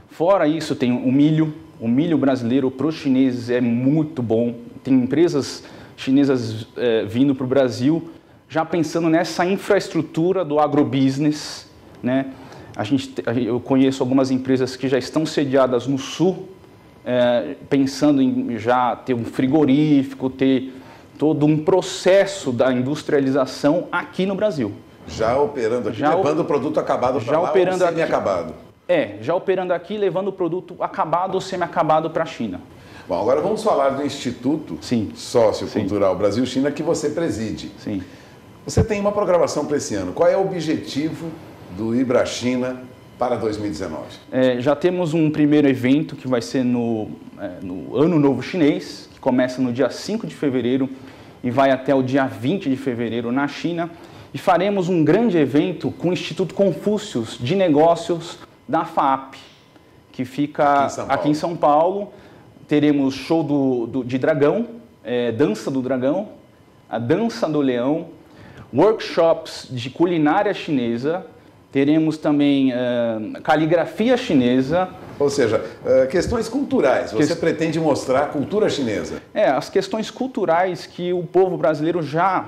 Fora isso, tem o milho brasileiro para os chineses é muito bom, tem empresas chinesas vindo para o Brasil, já pensando nessa infraestrutura do agrobusiness, né? Eu conheço algumas empresas que já estão sediadas no sul, pensando em já ter um frigorífico, ter todo um processo da industrialização aqui no Brasil. Já operando aqui, levando o produto acabado para lá ou semi-acabado? Já operando aqui, levando o produto acabado ou semi-acabado para a China. Bom, agora vamos falar do Instituto Sociocultural Brasil-China que você preside. Sim. Você tem uma programação para esse ano. Qual é o objetivo do IBRA-China para 2019? Já temos um primeiro evento que vai ser no Ano Novo Chinês, que começa no dia 5 de fevereiro e vai até o dia 20 de fevereiro na China. E faremos um grande evento com o Instituto Confúcio de Negócios da FAAP, que fica aqui em São Paulo. Teremos show de dragão, dança do dragão, a dança do leão, workshops de culinária chinesa, teremos também caligrafia chinesa. Ou seja, questões culturais, você pretende mostrar a cultura chinesa. As questões culturais que o povo brasileiro já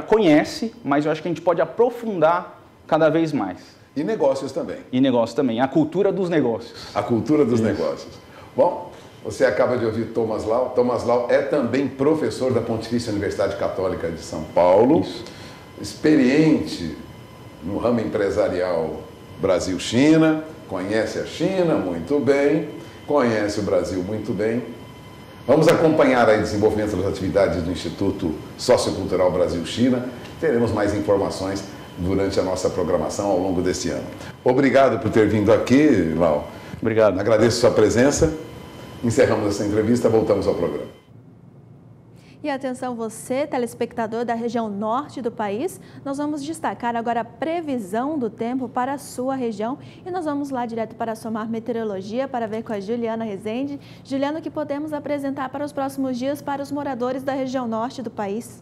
conhece, mas eu acho que a gente pode aprofundar cada vez mais. E negócios também. E negócios também, a cultura dos negócios. A cultura dos negócios. Bom, você acaba de ouvir Thomas Lau. Thomas Lau é também professor da Pontifícia Universidade Católica de São Paulo. Isso. Experiente no ramo empresarial Brasil-China, conhece a China muito bem, conhece o Brasil muito bem. Vamos acompanhar aí o desenvolvimento das atividades do Instituto Sociocultural Brasil-China. Teremos mais informações durante a nossa programação ao longo desse ano. Obrigado por ter vindo aqui, Lau. Obrigado. Agradeço sua presença. Encerramos essa entrevista, voltamos ao programa. E atenção você, telespectador da região norte do país, nós vamos destacar agora a previsão do tempo para a sua região e nós vamos lá direto para a Somar Meteorologia para ver com a Juliana Rezende. Juliana, o que podemos apresentar para os próximos dias para os moradores da região norte do país?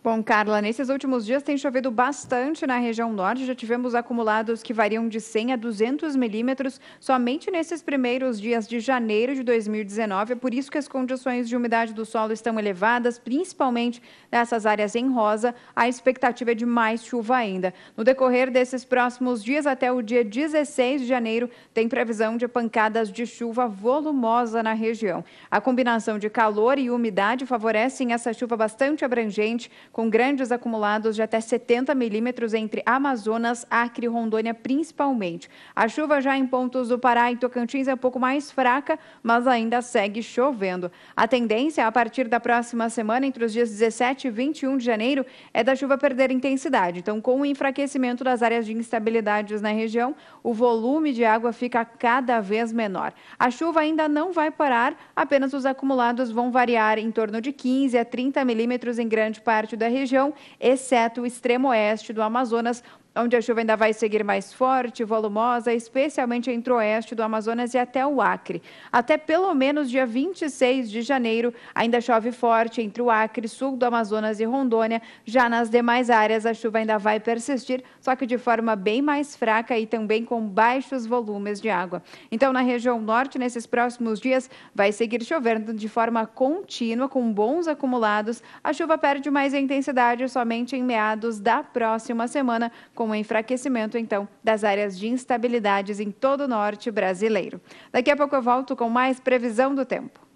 Bom, Carla, nesses últimos dias tem chovido bastante na região norte, já tivemos acumulados que variam de 100 a 200 milímetros somente nesses primeiros dias de janeiro de 2019, é por isso que as condições de umidade do solo estão elevadas, principalmente nessas áreas em rosa, a expectativa é de mais chuva ainda. No decorrer desses próximos dias, até o dia 16 de janeiro, tem previsão de pancadas de chuva volumosa na região. A combinação de calor e umidade favorecem essa chuva bastante abrangente, com grandes acumulados de até 70 milímetros entre Amazonas, Acre e Rondônia, principalmente. A chuva já em pontos do Pará e Tocantins é um pouco mais fraca, mas ainda segue chovendo. A tendência, a partir da próxima semana, entre os dias 17 e 21 de janeiro, é da chuva perder intensidade. Então, com o enfraquecimento das áreas de instabilidades na região, o volume de água fica cada vez menor. A chuva ainda não vai parar, apenas os acumulados vão variar em torno de 15 a 30 milímetros em grande parte da região, exceto o extremo oeste do Amazonas, onde a chuva ainda vai seguir mais forte e volumosa, especialmente entre o oeste do Amazonas e até o Acre. Até pelo menos dia 26 de janeiro, ainda chove forte entre o Acre, sul do Amazonas e Rondônia. Já nas demais áreas, a chuva ainda vai persistir, só que de forma bem mais fraca e também com baixos volumes de água. Então, na região norte, nesses próximos dias, vai seguir chovendo de forma contínua, com bons acumulados. A chuva perde mais intensidade somente em meados da próxima semana, com o enfraquecimento, então, das áreas de instabilidades em todo o norte brasileiro. Daqui a pouco eu volto com mais previsão do tempo.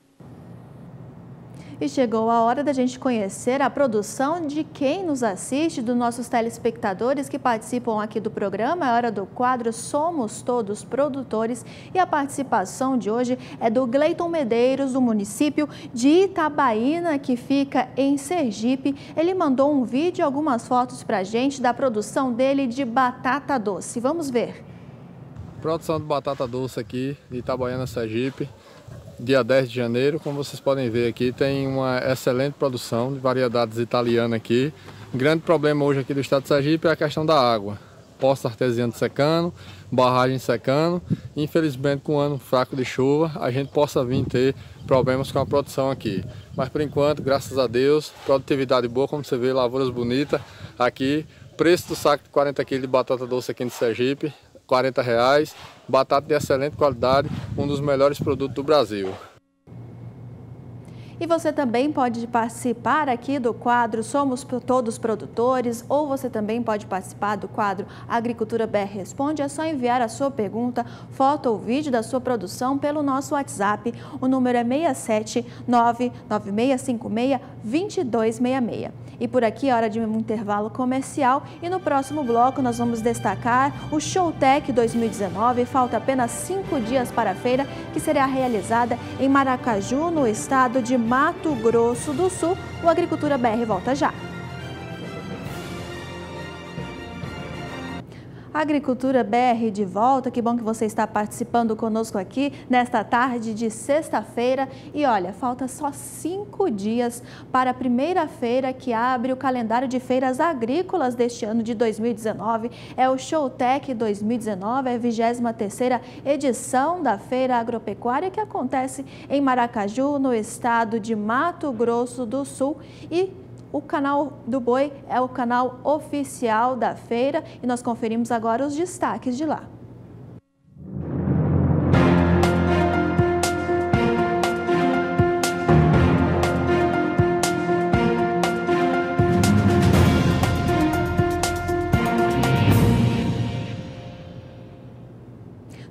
E chegou a hora da gente conhecer a produção de quem nos assiste, dos nossos telespectadores que participam aqui do programa. É hora do quadro Somos Todos Produtores e a participação de hoje é do Gleiton Medeiros, do município de Itabaína, que fica em Sergipe. Ele mandou um vídeo e algumas fotos para a gente da produção dele de batata doce. Vamos ver. Produção de batata doce aqui de Itabaiana, Sergipe. Dia 10 de janeiro, como vocês podem ver aqui, tem uma excelente produção de variedades italianas aqui. O grande problema hoje aqui do estado de Sergipe é a questão da água. poços artesianos secando, barragem secando. Infelizmente, com um ano fraco de chuva, a gente possa vir ter problemas com a produção aqui. Mas por enquanto, graças a Deus, produtividade boa, como você vê, lavouras bonitas aqui. Preço do saco de 40 kg de batata doce aqui em Sergipe, R$ 40. Batata de excelente qualidade, um dos melhores produtos do Brasil. E você também pode participar aqui do quadro Somos Todos Produtores, ou você também pode participar do quadro Agricultura BR Responde. É só enviar a sua pergunta, foto ou vídeo da sua produção pelo nosso WhatsApp. O número é 67996562266. E por aqui é hora de um intervalo comercial e no próximo bloco nós vamos destacar o Showtech 2019. Falta apenas 5 dias para a feira, que será realizada em Maracaju, no estado de Mato Grosso do Sul. O Agricultura BR volta já. Agricultura BR de volta, que bom que você está participando conosco aqui nesta tarde de sexta-feira. E olha, falta só 5 dias para a primeira feira que abre o calendário de feiras agrícolas deste ano de 2019. É o Showtech 2019, a 23ª edição da Feira Agropecuária, que acontece em Maracaju, no estado de Mato Grosso do Sul. E o canal do Boi é o canal oficial da feira e nós conferimos agora os destaques de lá.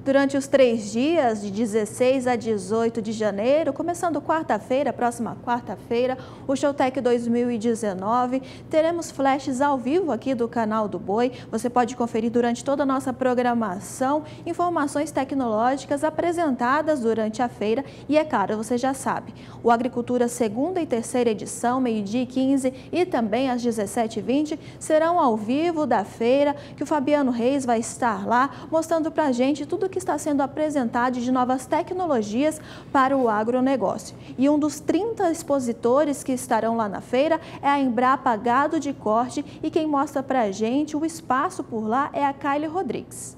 Durante os 3 dias, de 16 a 18 de janeiro, começando quarta-feira, próxima quarta-feira, o Showtech 2019, teremos flashes ao vivo aqui do canal do Boi. Você pode conferir durante toda a nossa programação informações tecnológicas apresentadas durante a feira. E é claro, você já sabe, o Agricultura 2ª e 3ª edição, meio-dia e 15 e também às 17h20, serão ao vivo da feira, que o Fabiano Reis vai estar lá mostrando pra gente tudo que está sendo apresentado de novas tecnologias para o agronegócio. E um dos 30 expositores que estarão lá na feira é a Embrapa Gado de Corte, e quem mostra para a gente o espaço por lá é a Kylie Rodrigues.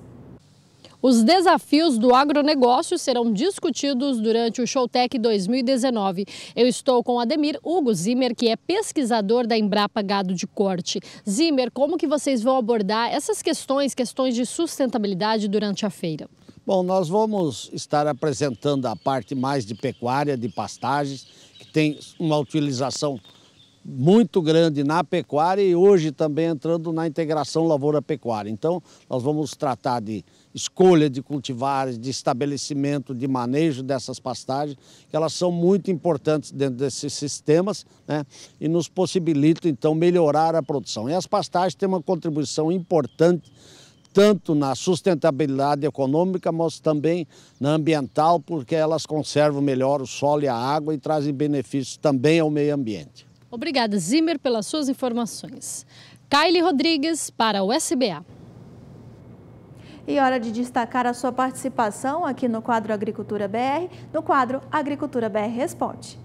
Os desafios do agronegócio serão discutidos durante o Showtech 2019. Eu estou com Ademir Hugo Zimmer, que é pesquisador da Embrapa Gado de Corte. Zimmer, como que vocês vão abordar essas questões de sustentabilidade durante a feira? Bom, nós vamos estar apresentando a parte mais de pecuária, de pastagens, que tem uma utilização muito grande na pecuária e hoje também entrando na integração lavoura-pecuária. Então, nós vamos tratar de escolha de cultivares, de estabelecimento, de manejo dessas pastagens, que elas são muito importantes dentro desses sistemas, né? E nos possibilitam, então, melhorar a produção. E as pastagens têm uma contribuição importante tanto na sustentabilidade econômica, mas também na ambiental, porque elas conservam melhor o solo e a água e trazem benefícios também ao meio ambiente. Obrigada, Zimmer, pelas suas informações. Kylie Rodrigues para o SBA. E hora de destacar a sua participação aqui no quadro Agricultura BR, no quadro Agricultura BR Responde.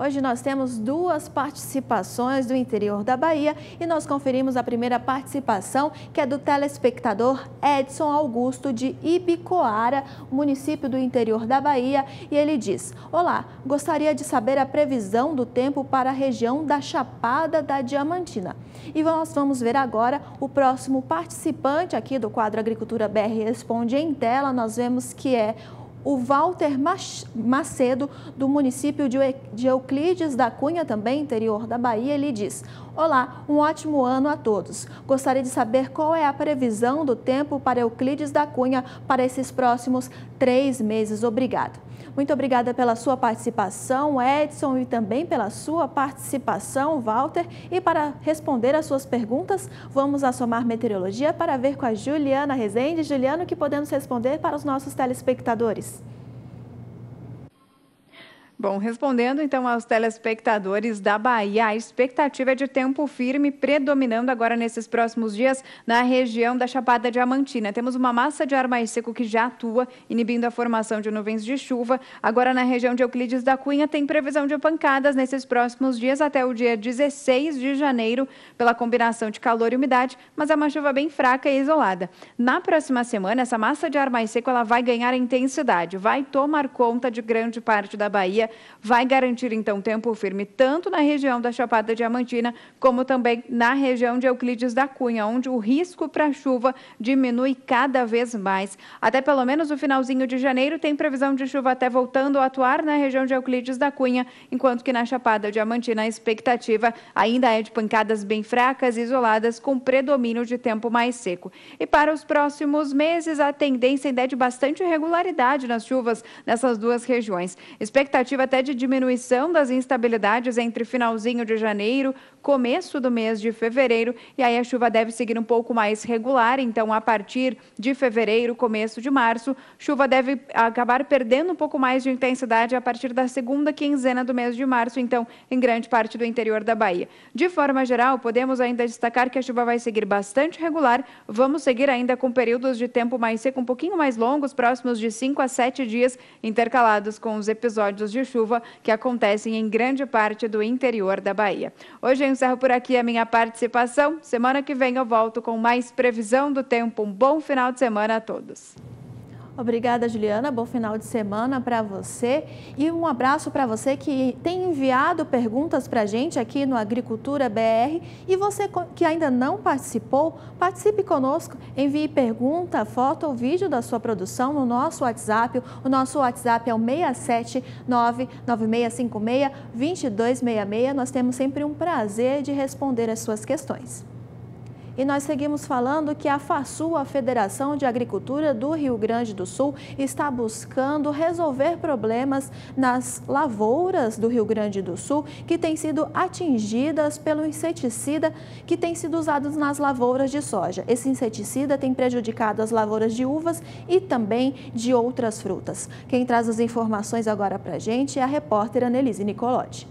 Hoje nós temos 2 participações do interior da Bahia e nós conferimos a primeira participação, que é do telespectador Edson Augusto de Ibicoara, município do interior da Bahia, e ele diz: olá, gostaria de saber a previsão do tempo para a região da Chapada da Diamantina. E nós vamos ver agora o próximo participante aqui do quadro Agricultura BR Responde em tela. Nós vemos que é o Walter Macedo, do município de Euclides da Cunha, também interior da Bahia. Ele diz: olá, um ótimo ano a todos. Gostaria de saber qual é a previsão do tempo para Euclides da Cunha para esses próximos 3 meses. Obrigado. Muito obrigada pela sua participação, Edson, e também pela sua participação, Walter. E para responder às suas perguntas, vamos à Somar Meteorologia para ver com a Juliana Rezende. Juliana, o que podemos responder para os nossos telespectadores? Bom, respondendo então aos telespectadores da Bahia, a expectativa é de tempo firme predominando agora nesses próximos dias na região da Chapada Diamantina. Temos uma massa de ar mais seco que já atua, inibindo a formação de nuvens de chuva. Agora na região de Euclides da Cunha tem previsão de pancadas nesses próximos dias até o dia 16 de janeiro, pela combinação de calor e umidade, mas é uma chuva bem fraca e isolada. Na próxima semana, essa massa de ar mais seco ela vai ganhar intensidade, vai tomar conta de grande parte da Bahia, vai garantir então tempo firme tanto na região da Chapada Diamantina como também na região de Euclides da Cunha, onde o risco para chuva diminui cada vez mais. Até pelo menos o finalzinho de janeiro tem previsão de chuva até voltando a atuar na região de Euclides da Cunha, enquanto que na Chapada Diamantina a expectativa ainda é de pancadas bem fracas e isoladas com predomínio de tempo mais seco. E para os próximos meses a tendência ainda é de bastante irregularidade nas chuvas nessas duas regiões. Expectativa até de diminuição das instabilidades entre finalzinho de janeiro, começo do mês de fevereiro, e aí a chuva deve seguir um pouco mais regular, então a partir de fevereiro, começo de março, chuva deve acabar perdendo um pouco mais de intensidade a partir da segunda quinzena do mês de março, então em grande parte do interior da Bahia. De forma geral, podemos ainda destacar que a chuva vai seguir bastante regular, vamos seguir ainda com períodos de tempo mais seco um pouquinho mais longos, próximos de 5 a 7 dias, intercalados com os episódios de chuva que acontecem em grande parte do interior da Bahia. Hoje eu encerro por aqui a minha participação. Semana que vem eu volto com mais previsão do tempo. Um bom final de semana a todos. Obrigada, Juliana. Bom final de semana para você. E um abraço para você que tem enviado perguntas para a gente aqui no Agricultura BR. E você que ainda não participou, participe conosco. Envie pergunta, foto ou vídeo da sua produção no nosso WhatsApp. O nosso WhatsApp é o 67996562266. Nós temos sempre um prazer de responder as suas questões. E nós seguimos falando que a FASUL, a Federação de Agricultura do Rio Grande do Sul, está buscando resolver problemas nas lavouras do Rio Grande do Sul que têm sido atingidas pelo inseticida que tem sido usado nas lavouras de soja. Esse inseticida tem prejudicado as lavouras de uvas e também de outras frutas. Quem traz as informações agora para a gente é a repórter Annelise Nicolotti.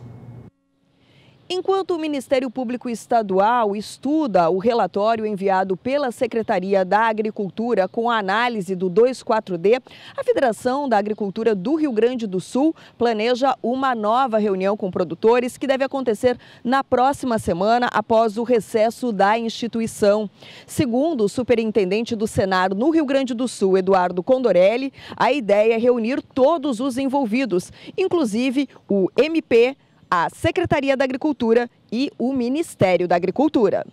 Enquanto o Ministério Público Estadual estuda o relatório enviado pela Secretaria da Agricultura com a análise do 2,4-D, a Federação da Agricultura do Rio Grande do Sul planeja uma nova reunião com produtores que deve acontecer na próxima semana após o recesso da instituição. Segundo o superintendente do Senar no Rio Grande do Sul, Eduardo Condorelli, a ideia é reunir todos os envolvidos, inclusive o MP, a Secretaria da Agricultura e o Ministério da Agricultura.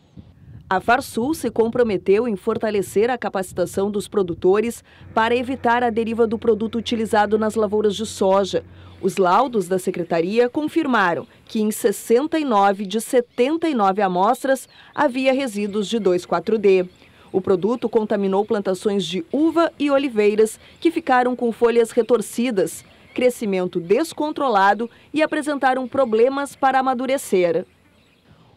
A FASUL se comprometeu em fortalecer a capacitação dos produtores para evitar a deriva do produto utilizado nas lavouras de soja. Os laudos da Secretaria confirmaram que em 69 de 79 amostras havia resíduos de 2,4-D. O produto contaminou plantações de uva e oliveiras que ficaram com folhas retorcidas, crescimento descontrolado e apresentaram problemas para amadurecer.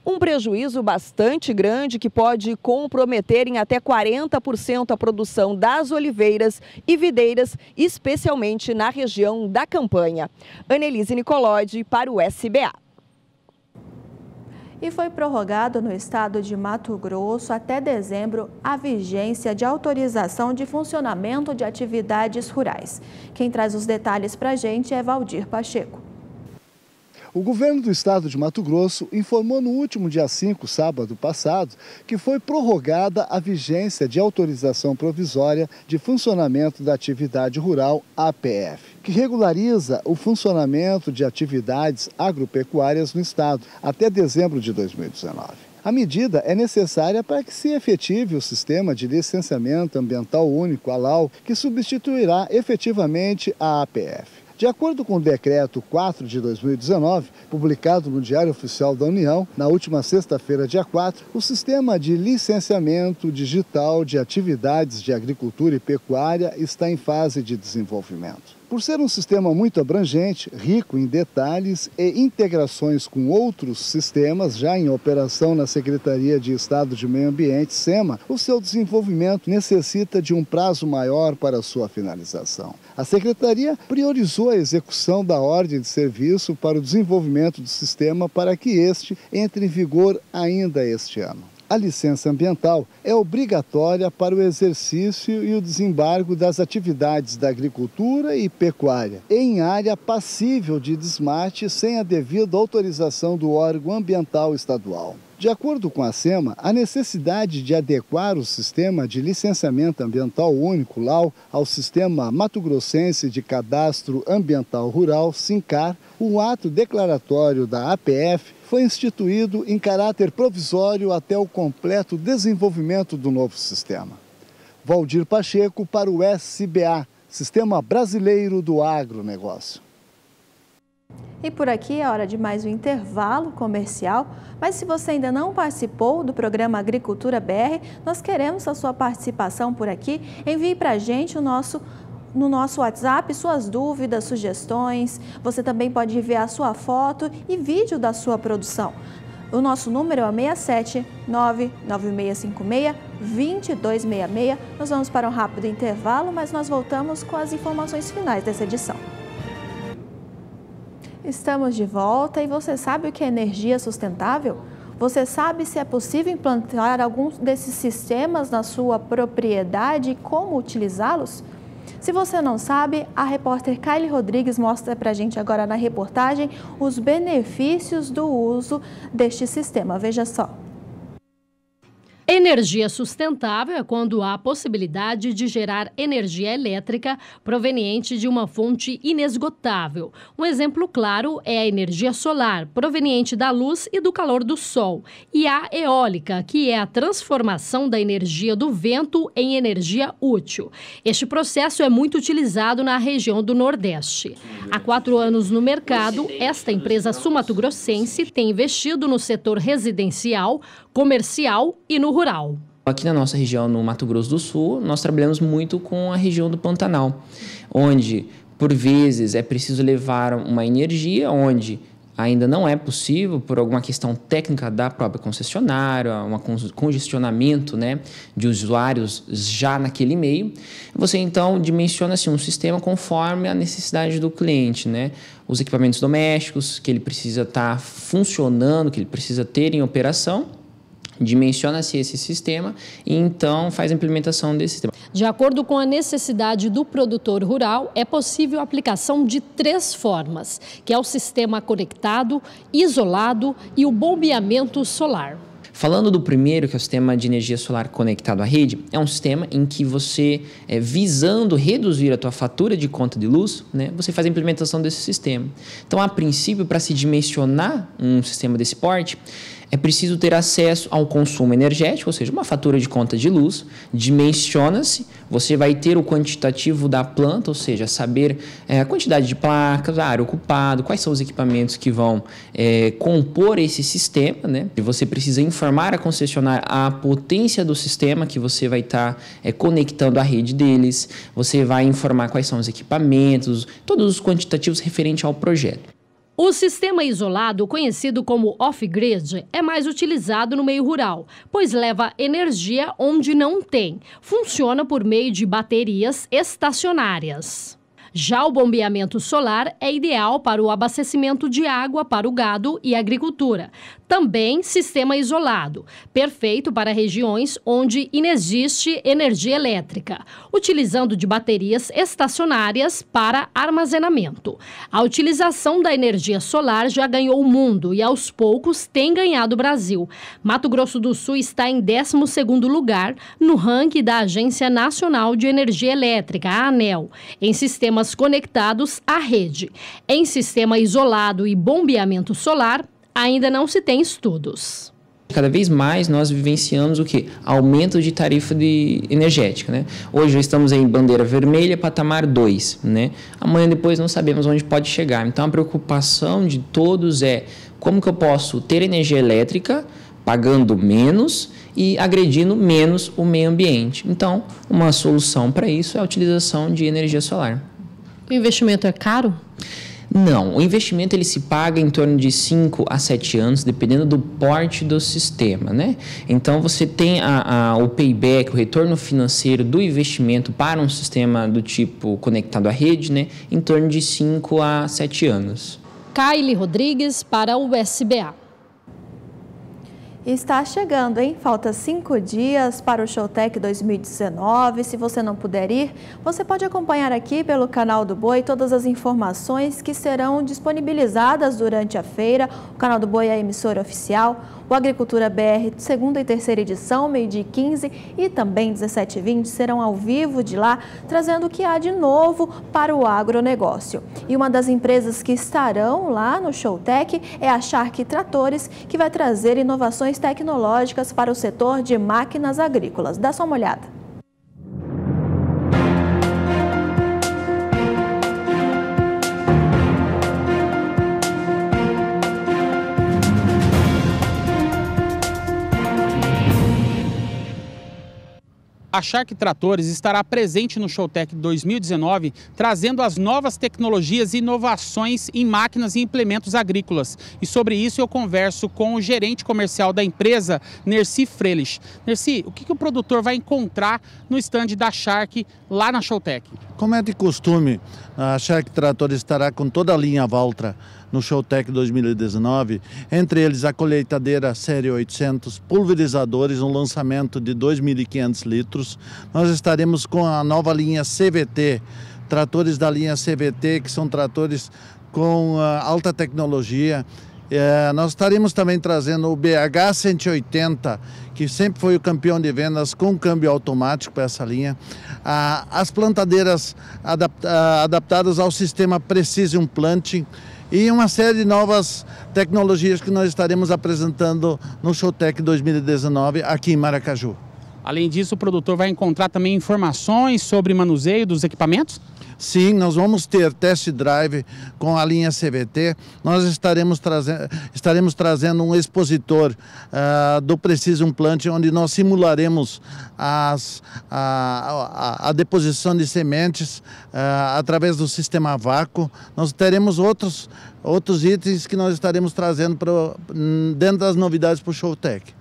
Um prejuízo bastante grande que pode comprometer em até 40% a produção das oliveiras e videiras, especialmente na região da Campanha. Annelise Nicolotti para o SBA. E foi prorrogado no estado de Mato Grosso até dezembro a vigência de autorização de funcionamento de atividades rurais. Quem traz os detalhes para a gente é Valdir Pacheco. O governo do estado de Mato Grosso informou no último dia 5, sábado passado, que foi prorrogada a vigência de autorização provisória de funcionamento da atividade rural APF, que regulariza o funcionamento de atividades agropecuárias no estado até dezembro de 2019. A medida é necessária para que se efetive o sistema de licenciamento ambiental único, ALAU, que substituirá efetivamente a APF. De acordo com o Decreto 4 de 2019, publicado no Diário Oficial da União, na última sexta-feira, dia 4, o sistema de licenciamento digital de atividades de agricultura e pecuária está em fase de desenvolvimento. Por ser um sistema muito abrangente, rico em detalhes e integrações com outros sistemas já em operação na Secretaria de Estado de Meio Ambiente, SEMA, o seu desenvolvimento necessita de um prazo maior para sua finalização. A Secretaria priorizou a execução da ordem de serviço para o desenvolvimento do sistema para que este entre em vigor ainda este ano. A licença ambiental é obrigatória para o exercício e o desembargo das atividades da agricultura e pecuária, em área passível de desmate sem a devida autorização do órgão ambiental estadual. De acordo com a SEMA, a necessidade de adequar o sistema de licenciamento ambiental único, LAU, ao sistema mato-grossense de cadastro ambiental rural, SINCAR, o ato declaratório da APF foi instituído em caráter provisório até o completo desenvolvimento do novo sistema. Valdir Pacheco para o SBA, Sistema Brasileiro do Agronegócio. E por aqui é hora de mais um intervalo comercial, mas se você ainda não participou do programa Agricultura BR, nós queremos a sua participação por aqui. Envie para a gente no nosso WhatsApp suas dúvidas, sugestões. Você também pode enviar sua foto e vídeo da sua produção. O nosso número é 67996562266. Nós vamos para um rápido intervalo, mas nós voltamos com as informações finais dessa edição. Estamos de volta e você sabe o que é energia sustentável? Você sabe se é possível implantar algum desses sistemas na sua propriedade e como utilizá-los? Se você não sabe, a repórter Kylie Rodrigues mostra para a gente agora na reportagem os benefícios do uso deste sistema. Veja só. Energia sustentável é quando há a possibilidade de gerar energia elétrica proveniente de uma fonte inesgotável. Um exemplo claro é a energia solar, proveniente da luz e do calor do sol, e a eólica, que é a transformação da energia do vento em energia útil. Este processo é muito utilizado na região do Nordeste. Há 4 anos no mercado, esta empresa sul-mato-grossense tem investido no setor residencial, comercial e no rural. Aqui na nossa região, no Mato Grosso do Sul, nós trabalhamos muito com a região do Pantanal, onde, por vezes, é preciso levar uma energia onde ainda não é possível, por alguma questão técnica da própria concessionária, um congestionamento, né, de usuários já naquele meio. Você, então, dimensiona-se um sistema conforme a necessidade do cliente, né? Os equipamentos domésticos que ele precisa estar funcionando, que ele precisa ter em operação, dimensiona-se esse sistema e então faz a implementação desse sistema. De acordo com a necessidade do produtor rural, é possível a aplicação de 3 formas, que é o sistema conectado, isolado e o bombeamento solar. Falando do primeiro, que é o sistema de energia solar conectado à rede, é um sistema em que você, visando reduzir a tua fatura de conta de luz, né, você faz a implementação desse sistema. Então, a princípio, para se dimensionar um sistema desse porte, é preciso ter acesso ao consumo energético, ou seja, uma fatura de conta de luz, dimensiona-se, você vai ter o quantitativo da planta, ou seja, saber a quantidade de placas, a área ocupada, quais são os equipamentos que vão compor esse sistema, né? E você precisa informar a concessionária a potência do sistema que você vai estar conectando à rede deles, você vai informar quais são os equipamentos, todos os quantitativos referentes ao projeto. O sistema isolado, conhecido como off-grid, é mais utilizado no meio rural, pois leva energia onde não tem. Funciona por meio de baterias estacionárias. Já o bombeamento solar é ideal para o abastecimento de água para o gado e agricultura. Também sistema isolado, perfeito para regiões onde inexiste energia elétrica, utilizando de baterias estacionárias para armazenamento. A utilização da energia solar já ganhou o mundo e aos poucos tem ganhado o Brasil. Mato Grosso do Sul está em 12º lugar no ranking da Agência Nacional de Energia Elétrica, a ANEEL, em sistemas conectados à rede. Em sistema isolado e bombeamento solar, ainda não se tem estudos. Cada vez mais nós vivenciamos o quê? Aumento de tarifa energética, né? Hoje já estamos em bandeira vermelha, patamar 2, né? Amanhã depois não sabemos onde pode chegar. Então a preocupação de todos é como que eu posso ter energia elétrica pagando menos e agredindo menos o meio ambiente. Então, uma solução para isso é a utilização de energia solar. O investimento é caro? Não, o investimento ele se paga em torno de 5 a 7 anos, dependendo do porte do sistema, né? Então, você tem o payback, o retorno financeiro do investimento para um sistema do tipo conectado à rede, né? Em torno de 5 a 7 anos. Kaile Rodrigues para o SBA. Está chegando, hein? Falta 5 dias para o Showtech 2019. Se você não puder ir, você pode acompanhar aqui pelo canal do Boi todas as informações que serão disponibilizadas durante a feira. O canal do Boi é a emissora oficial. O Agricultura BR, segunda e terceira edição, meio-dia 15 e também 17h20, serão ao vivo de lá, trazendo o que há de novo para o agronegócio. E uma das empresas que estarão lá no Showtech é a Shark Tratores, que vai trazer inovações tecnológicas para o setor de máquinas agrícolas. Dá só uma olhada. A Shark Tratores estará presente no Showtech 2019, trazendo as novas tecnologias e inovações em máquinas e implementos agrícolas. E sobre isso eu converso com o gerente comercial da empresa, Nercy Frelich. Nercy, o que o produtor vai encontrar no estande da Shark lá na Showtech? Como é de costume, a Shark Tratores estará com toda a linha Valtra no Showtech 2019, entre eles a colheitadeira Série 800, pulverizadores, um lançamento de 2.500 litros. Nós estaremos com a nova linha CVT, tratores da linha CVT, que são tratores com alta tecnologia. Nós estaremos também trazendo o BH 180, que sempre foi o campeão de vendas com câmbio automático para essa linha. As plantadeiras adaptadas ao sistema Precision Planting, e uma série de novas tecnologias que nós estaremos apresentando no Showtech 2019 aqui em Maracaju. Além disso, o produtor vai encontrar também informações sobre manuseio dos equipamentos? Sim, nós vamos ter test drive com a linha CVT. Nós estaremos trazendo um expositor do Precision Planting, onde nós simularemos a deposição de sementes através do sistema a vácuo. Nós teremos outros itens que nós estaremos trazendo dentro das novidades para o Showtech.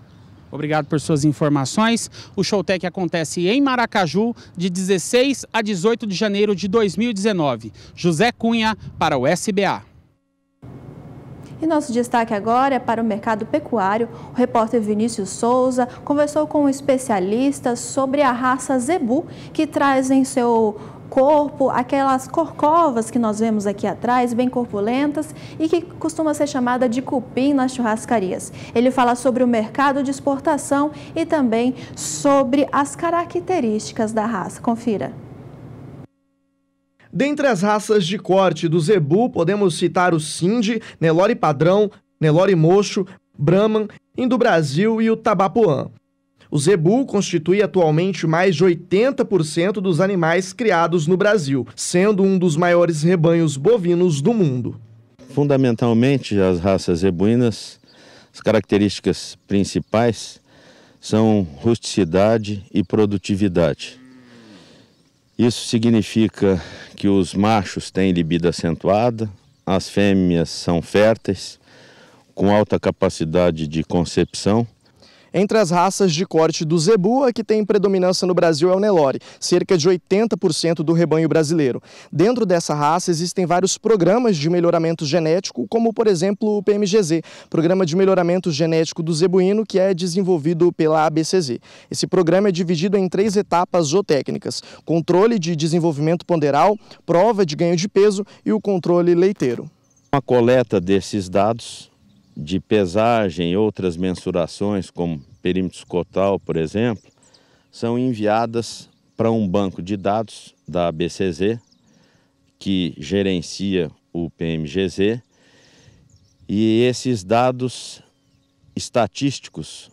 Obrigado por suas informações. O Showtech acontece em Maracaju de 16 a 18 de janeiro de 2019. José Cunha para o SBA. E nosso destaque agora é para o mercado pecuário. O repórter Vinícius Souza conversou com um especialista sobre a raça Zebu, que traz em seu corpo aquelas corcovas que nós vemos aqui atrás, bem corpulentas, e que costuma ser chamada de cupim nas churrascarias. Ele fala sobre o mercado de exportação e também sobre as características da raça. Confira. Dentre as raças de corte do Zebu, podemos citar o Sindhi, Nelore Padrão, Nelore Mocho, Brahman, Indo-Brasil e o Tabapuã. O Zebu constitui atualmente mais de 80% dos animais criados no Brasil, sendo um dos maiores rebanhos bovinos do mundo. Fundamentalmente, as raças zebuínas, as características principais são rusticidade e produtividade. Isso significa que os machos têm libido acentuada, as fêmeas são férteis, com alta capacidade de concepção. Entre as raças de corte do Zebu, a que tem predominância no Brasil é o Nelore, cerca de 80% do rebanho brasileiro. Dentro dessa raça existem vários programas de melhoramento genético, como por exemplo o PMGZ, Programa de Melhoramento Genético do Zebuíno, que é desenvolvido pela ABCZ. Esse programa é dividido em 3 etapas zootécnicas: controle de desenvolvimento ponderal, prova de ganho de peso e o controle leiteiro. A coleta desses dados de pesagem e outras mensurações, como perímetro escotal, por exemplo, são enviadas para um banco de dados da ABCZ, que gerencia o PMGZ, e esses dados estatísticos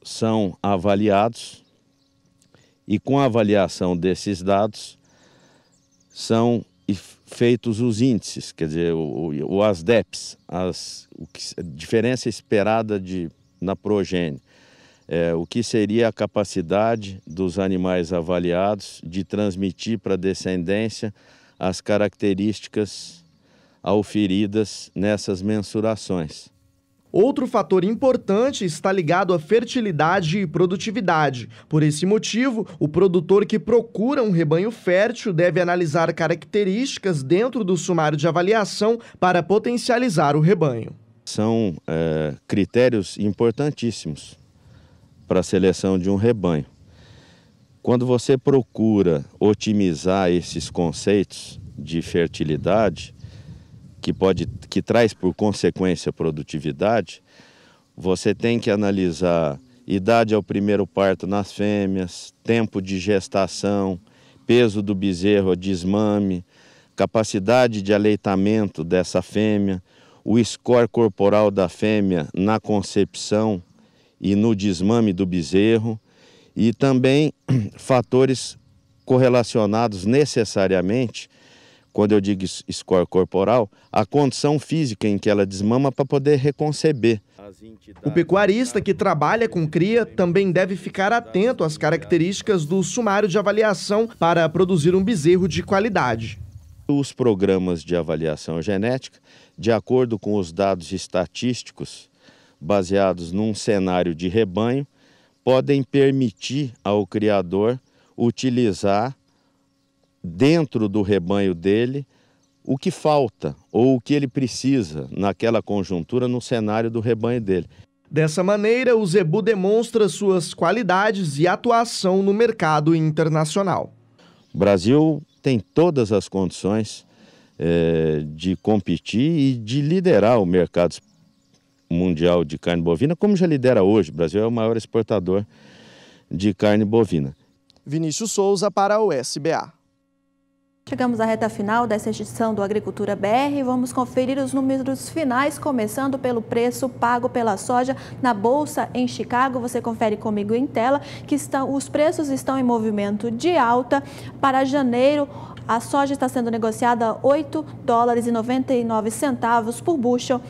são avaliados, e com a avaliação desses dados são feitos os índices, quer dizer, o ASDEPs, a diferença esperada na progênie, o que seria a capacidade dos animais avaliados de transmitir para a descendência as características auferidas nessas mensurações. Outro fator importante está ligado à fertilidade e produtividade. Por esse motivo, o produtor que procura um rebanho fértil deve analisar características dentro do sumário de avaliação para potencializar o rebanho. São critérios importantíssimos para a seleção de um rebanho. Quando você procura otimizar esses conceitos de fertilidade, que traz por consequência produtividade, você tem que analisar idade ao primeiro parto nas fêmeas, tempo de gestação, peso do bezerro a desmame, capacidade de aleitamento dessa fêmea, o score corporal da fêmea na concepção e no desmame do bezerro, e também fatores correlacionados necessariamente, quando eu digo score corporal, a condição física em que ela desmama para poder reconceber. O pecuarista que trabalha com cria também deve ficar atento às características do sumário de avaliação para produzir um bezerro de qualidade. Os programas de avaliação genética, de acordo com os dados estatísticos baseados num cenário de rebanho, podem permitir ao criador utilizar dentro do rebanho dele o que falta ou o que ele precisa naquela conjuntura no cenário do rebanho dele. Dessa maneira, o zebu demonstra suas qualidades e atuação no mercado internacional. O Brasil tem todas as condições de competir e de liderar o mercado mundial de carne bovina, como já lidera hoje. O Brasil é o maior exportador de carne bovina. Vinícius Souza para o SBA. Chegamos à reta final dessa edição do Agricultura BR. Vamos conferir os números finais, começando pelo preço pago pela soja na Bolsa em Chicago. Você confere comigo em tela que os preços estão em movimento de alta. Para janeiro, a soja está sendo negociada a $8,99 por bushel.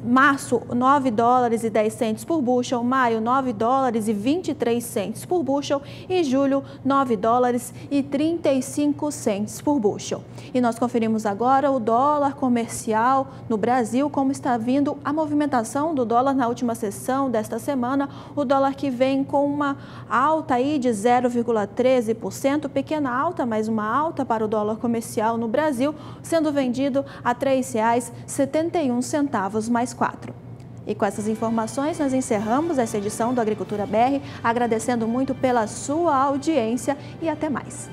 Março, $9,10 por bushel, maio, $9,23 por bushel e julho, $9,35 por bushel. E nós conferimos agora o dólar comercial no Brasil, como está vindo a movimentação do dólar na última sessão desta semana. O dólar que vem com uma alta aí de 0,13%, pequena alta, mas uma alta para o dólar comercial no Brasil, sendo vendido a R$ 3,71 mais 4. E com essas informações nós encerramos essa edição do Agricultura BR, agradecendo muito pela sua audiência e até mais.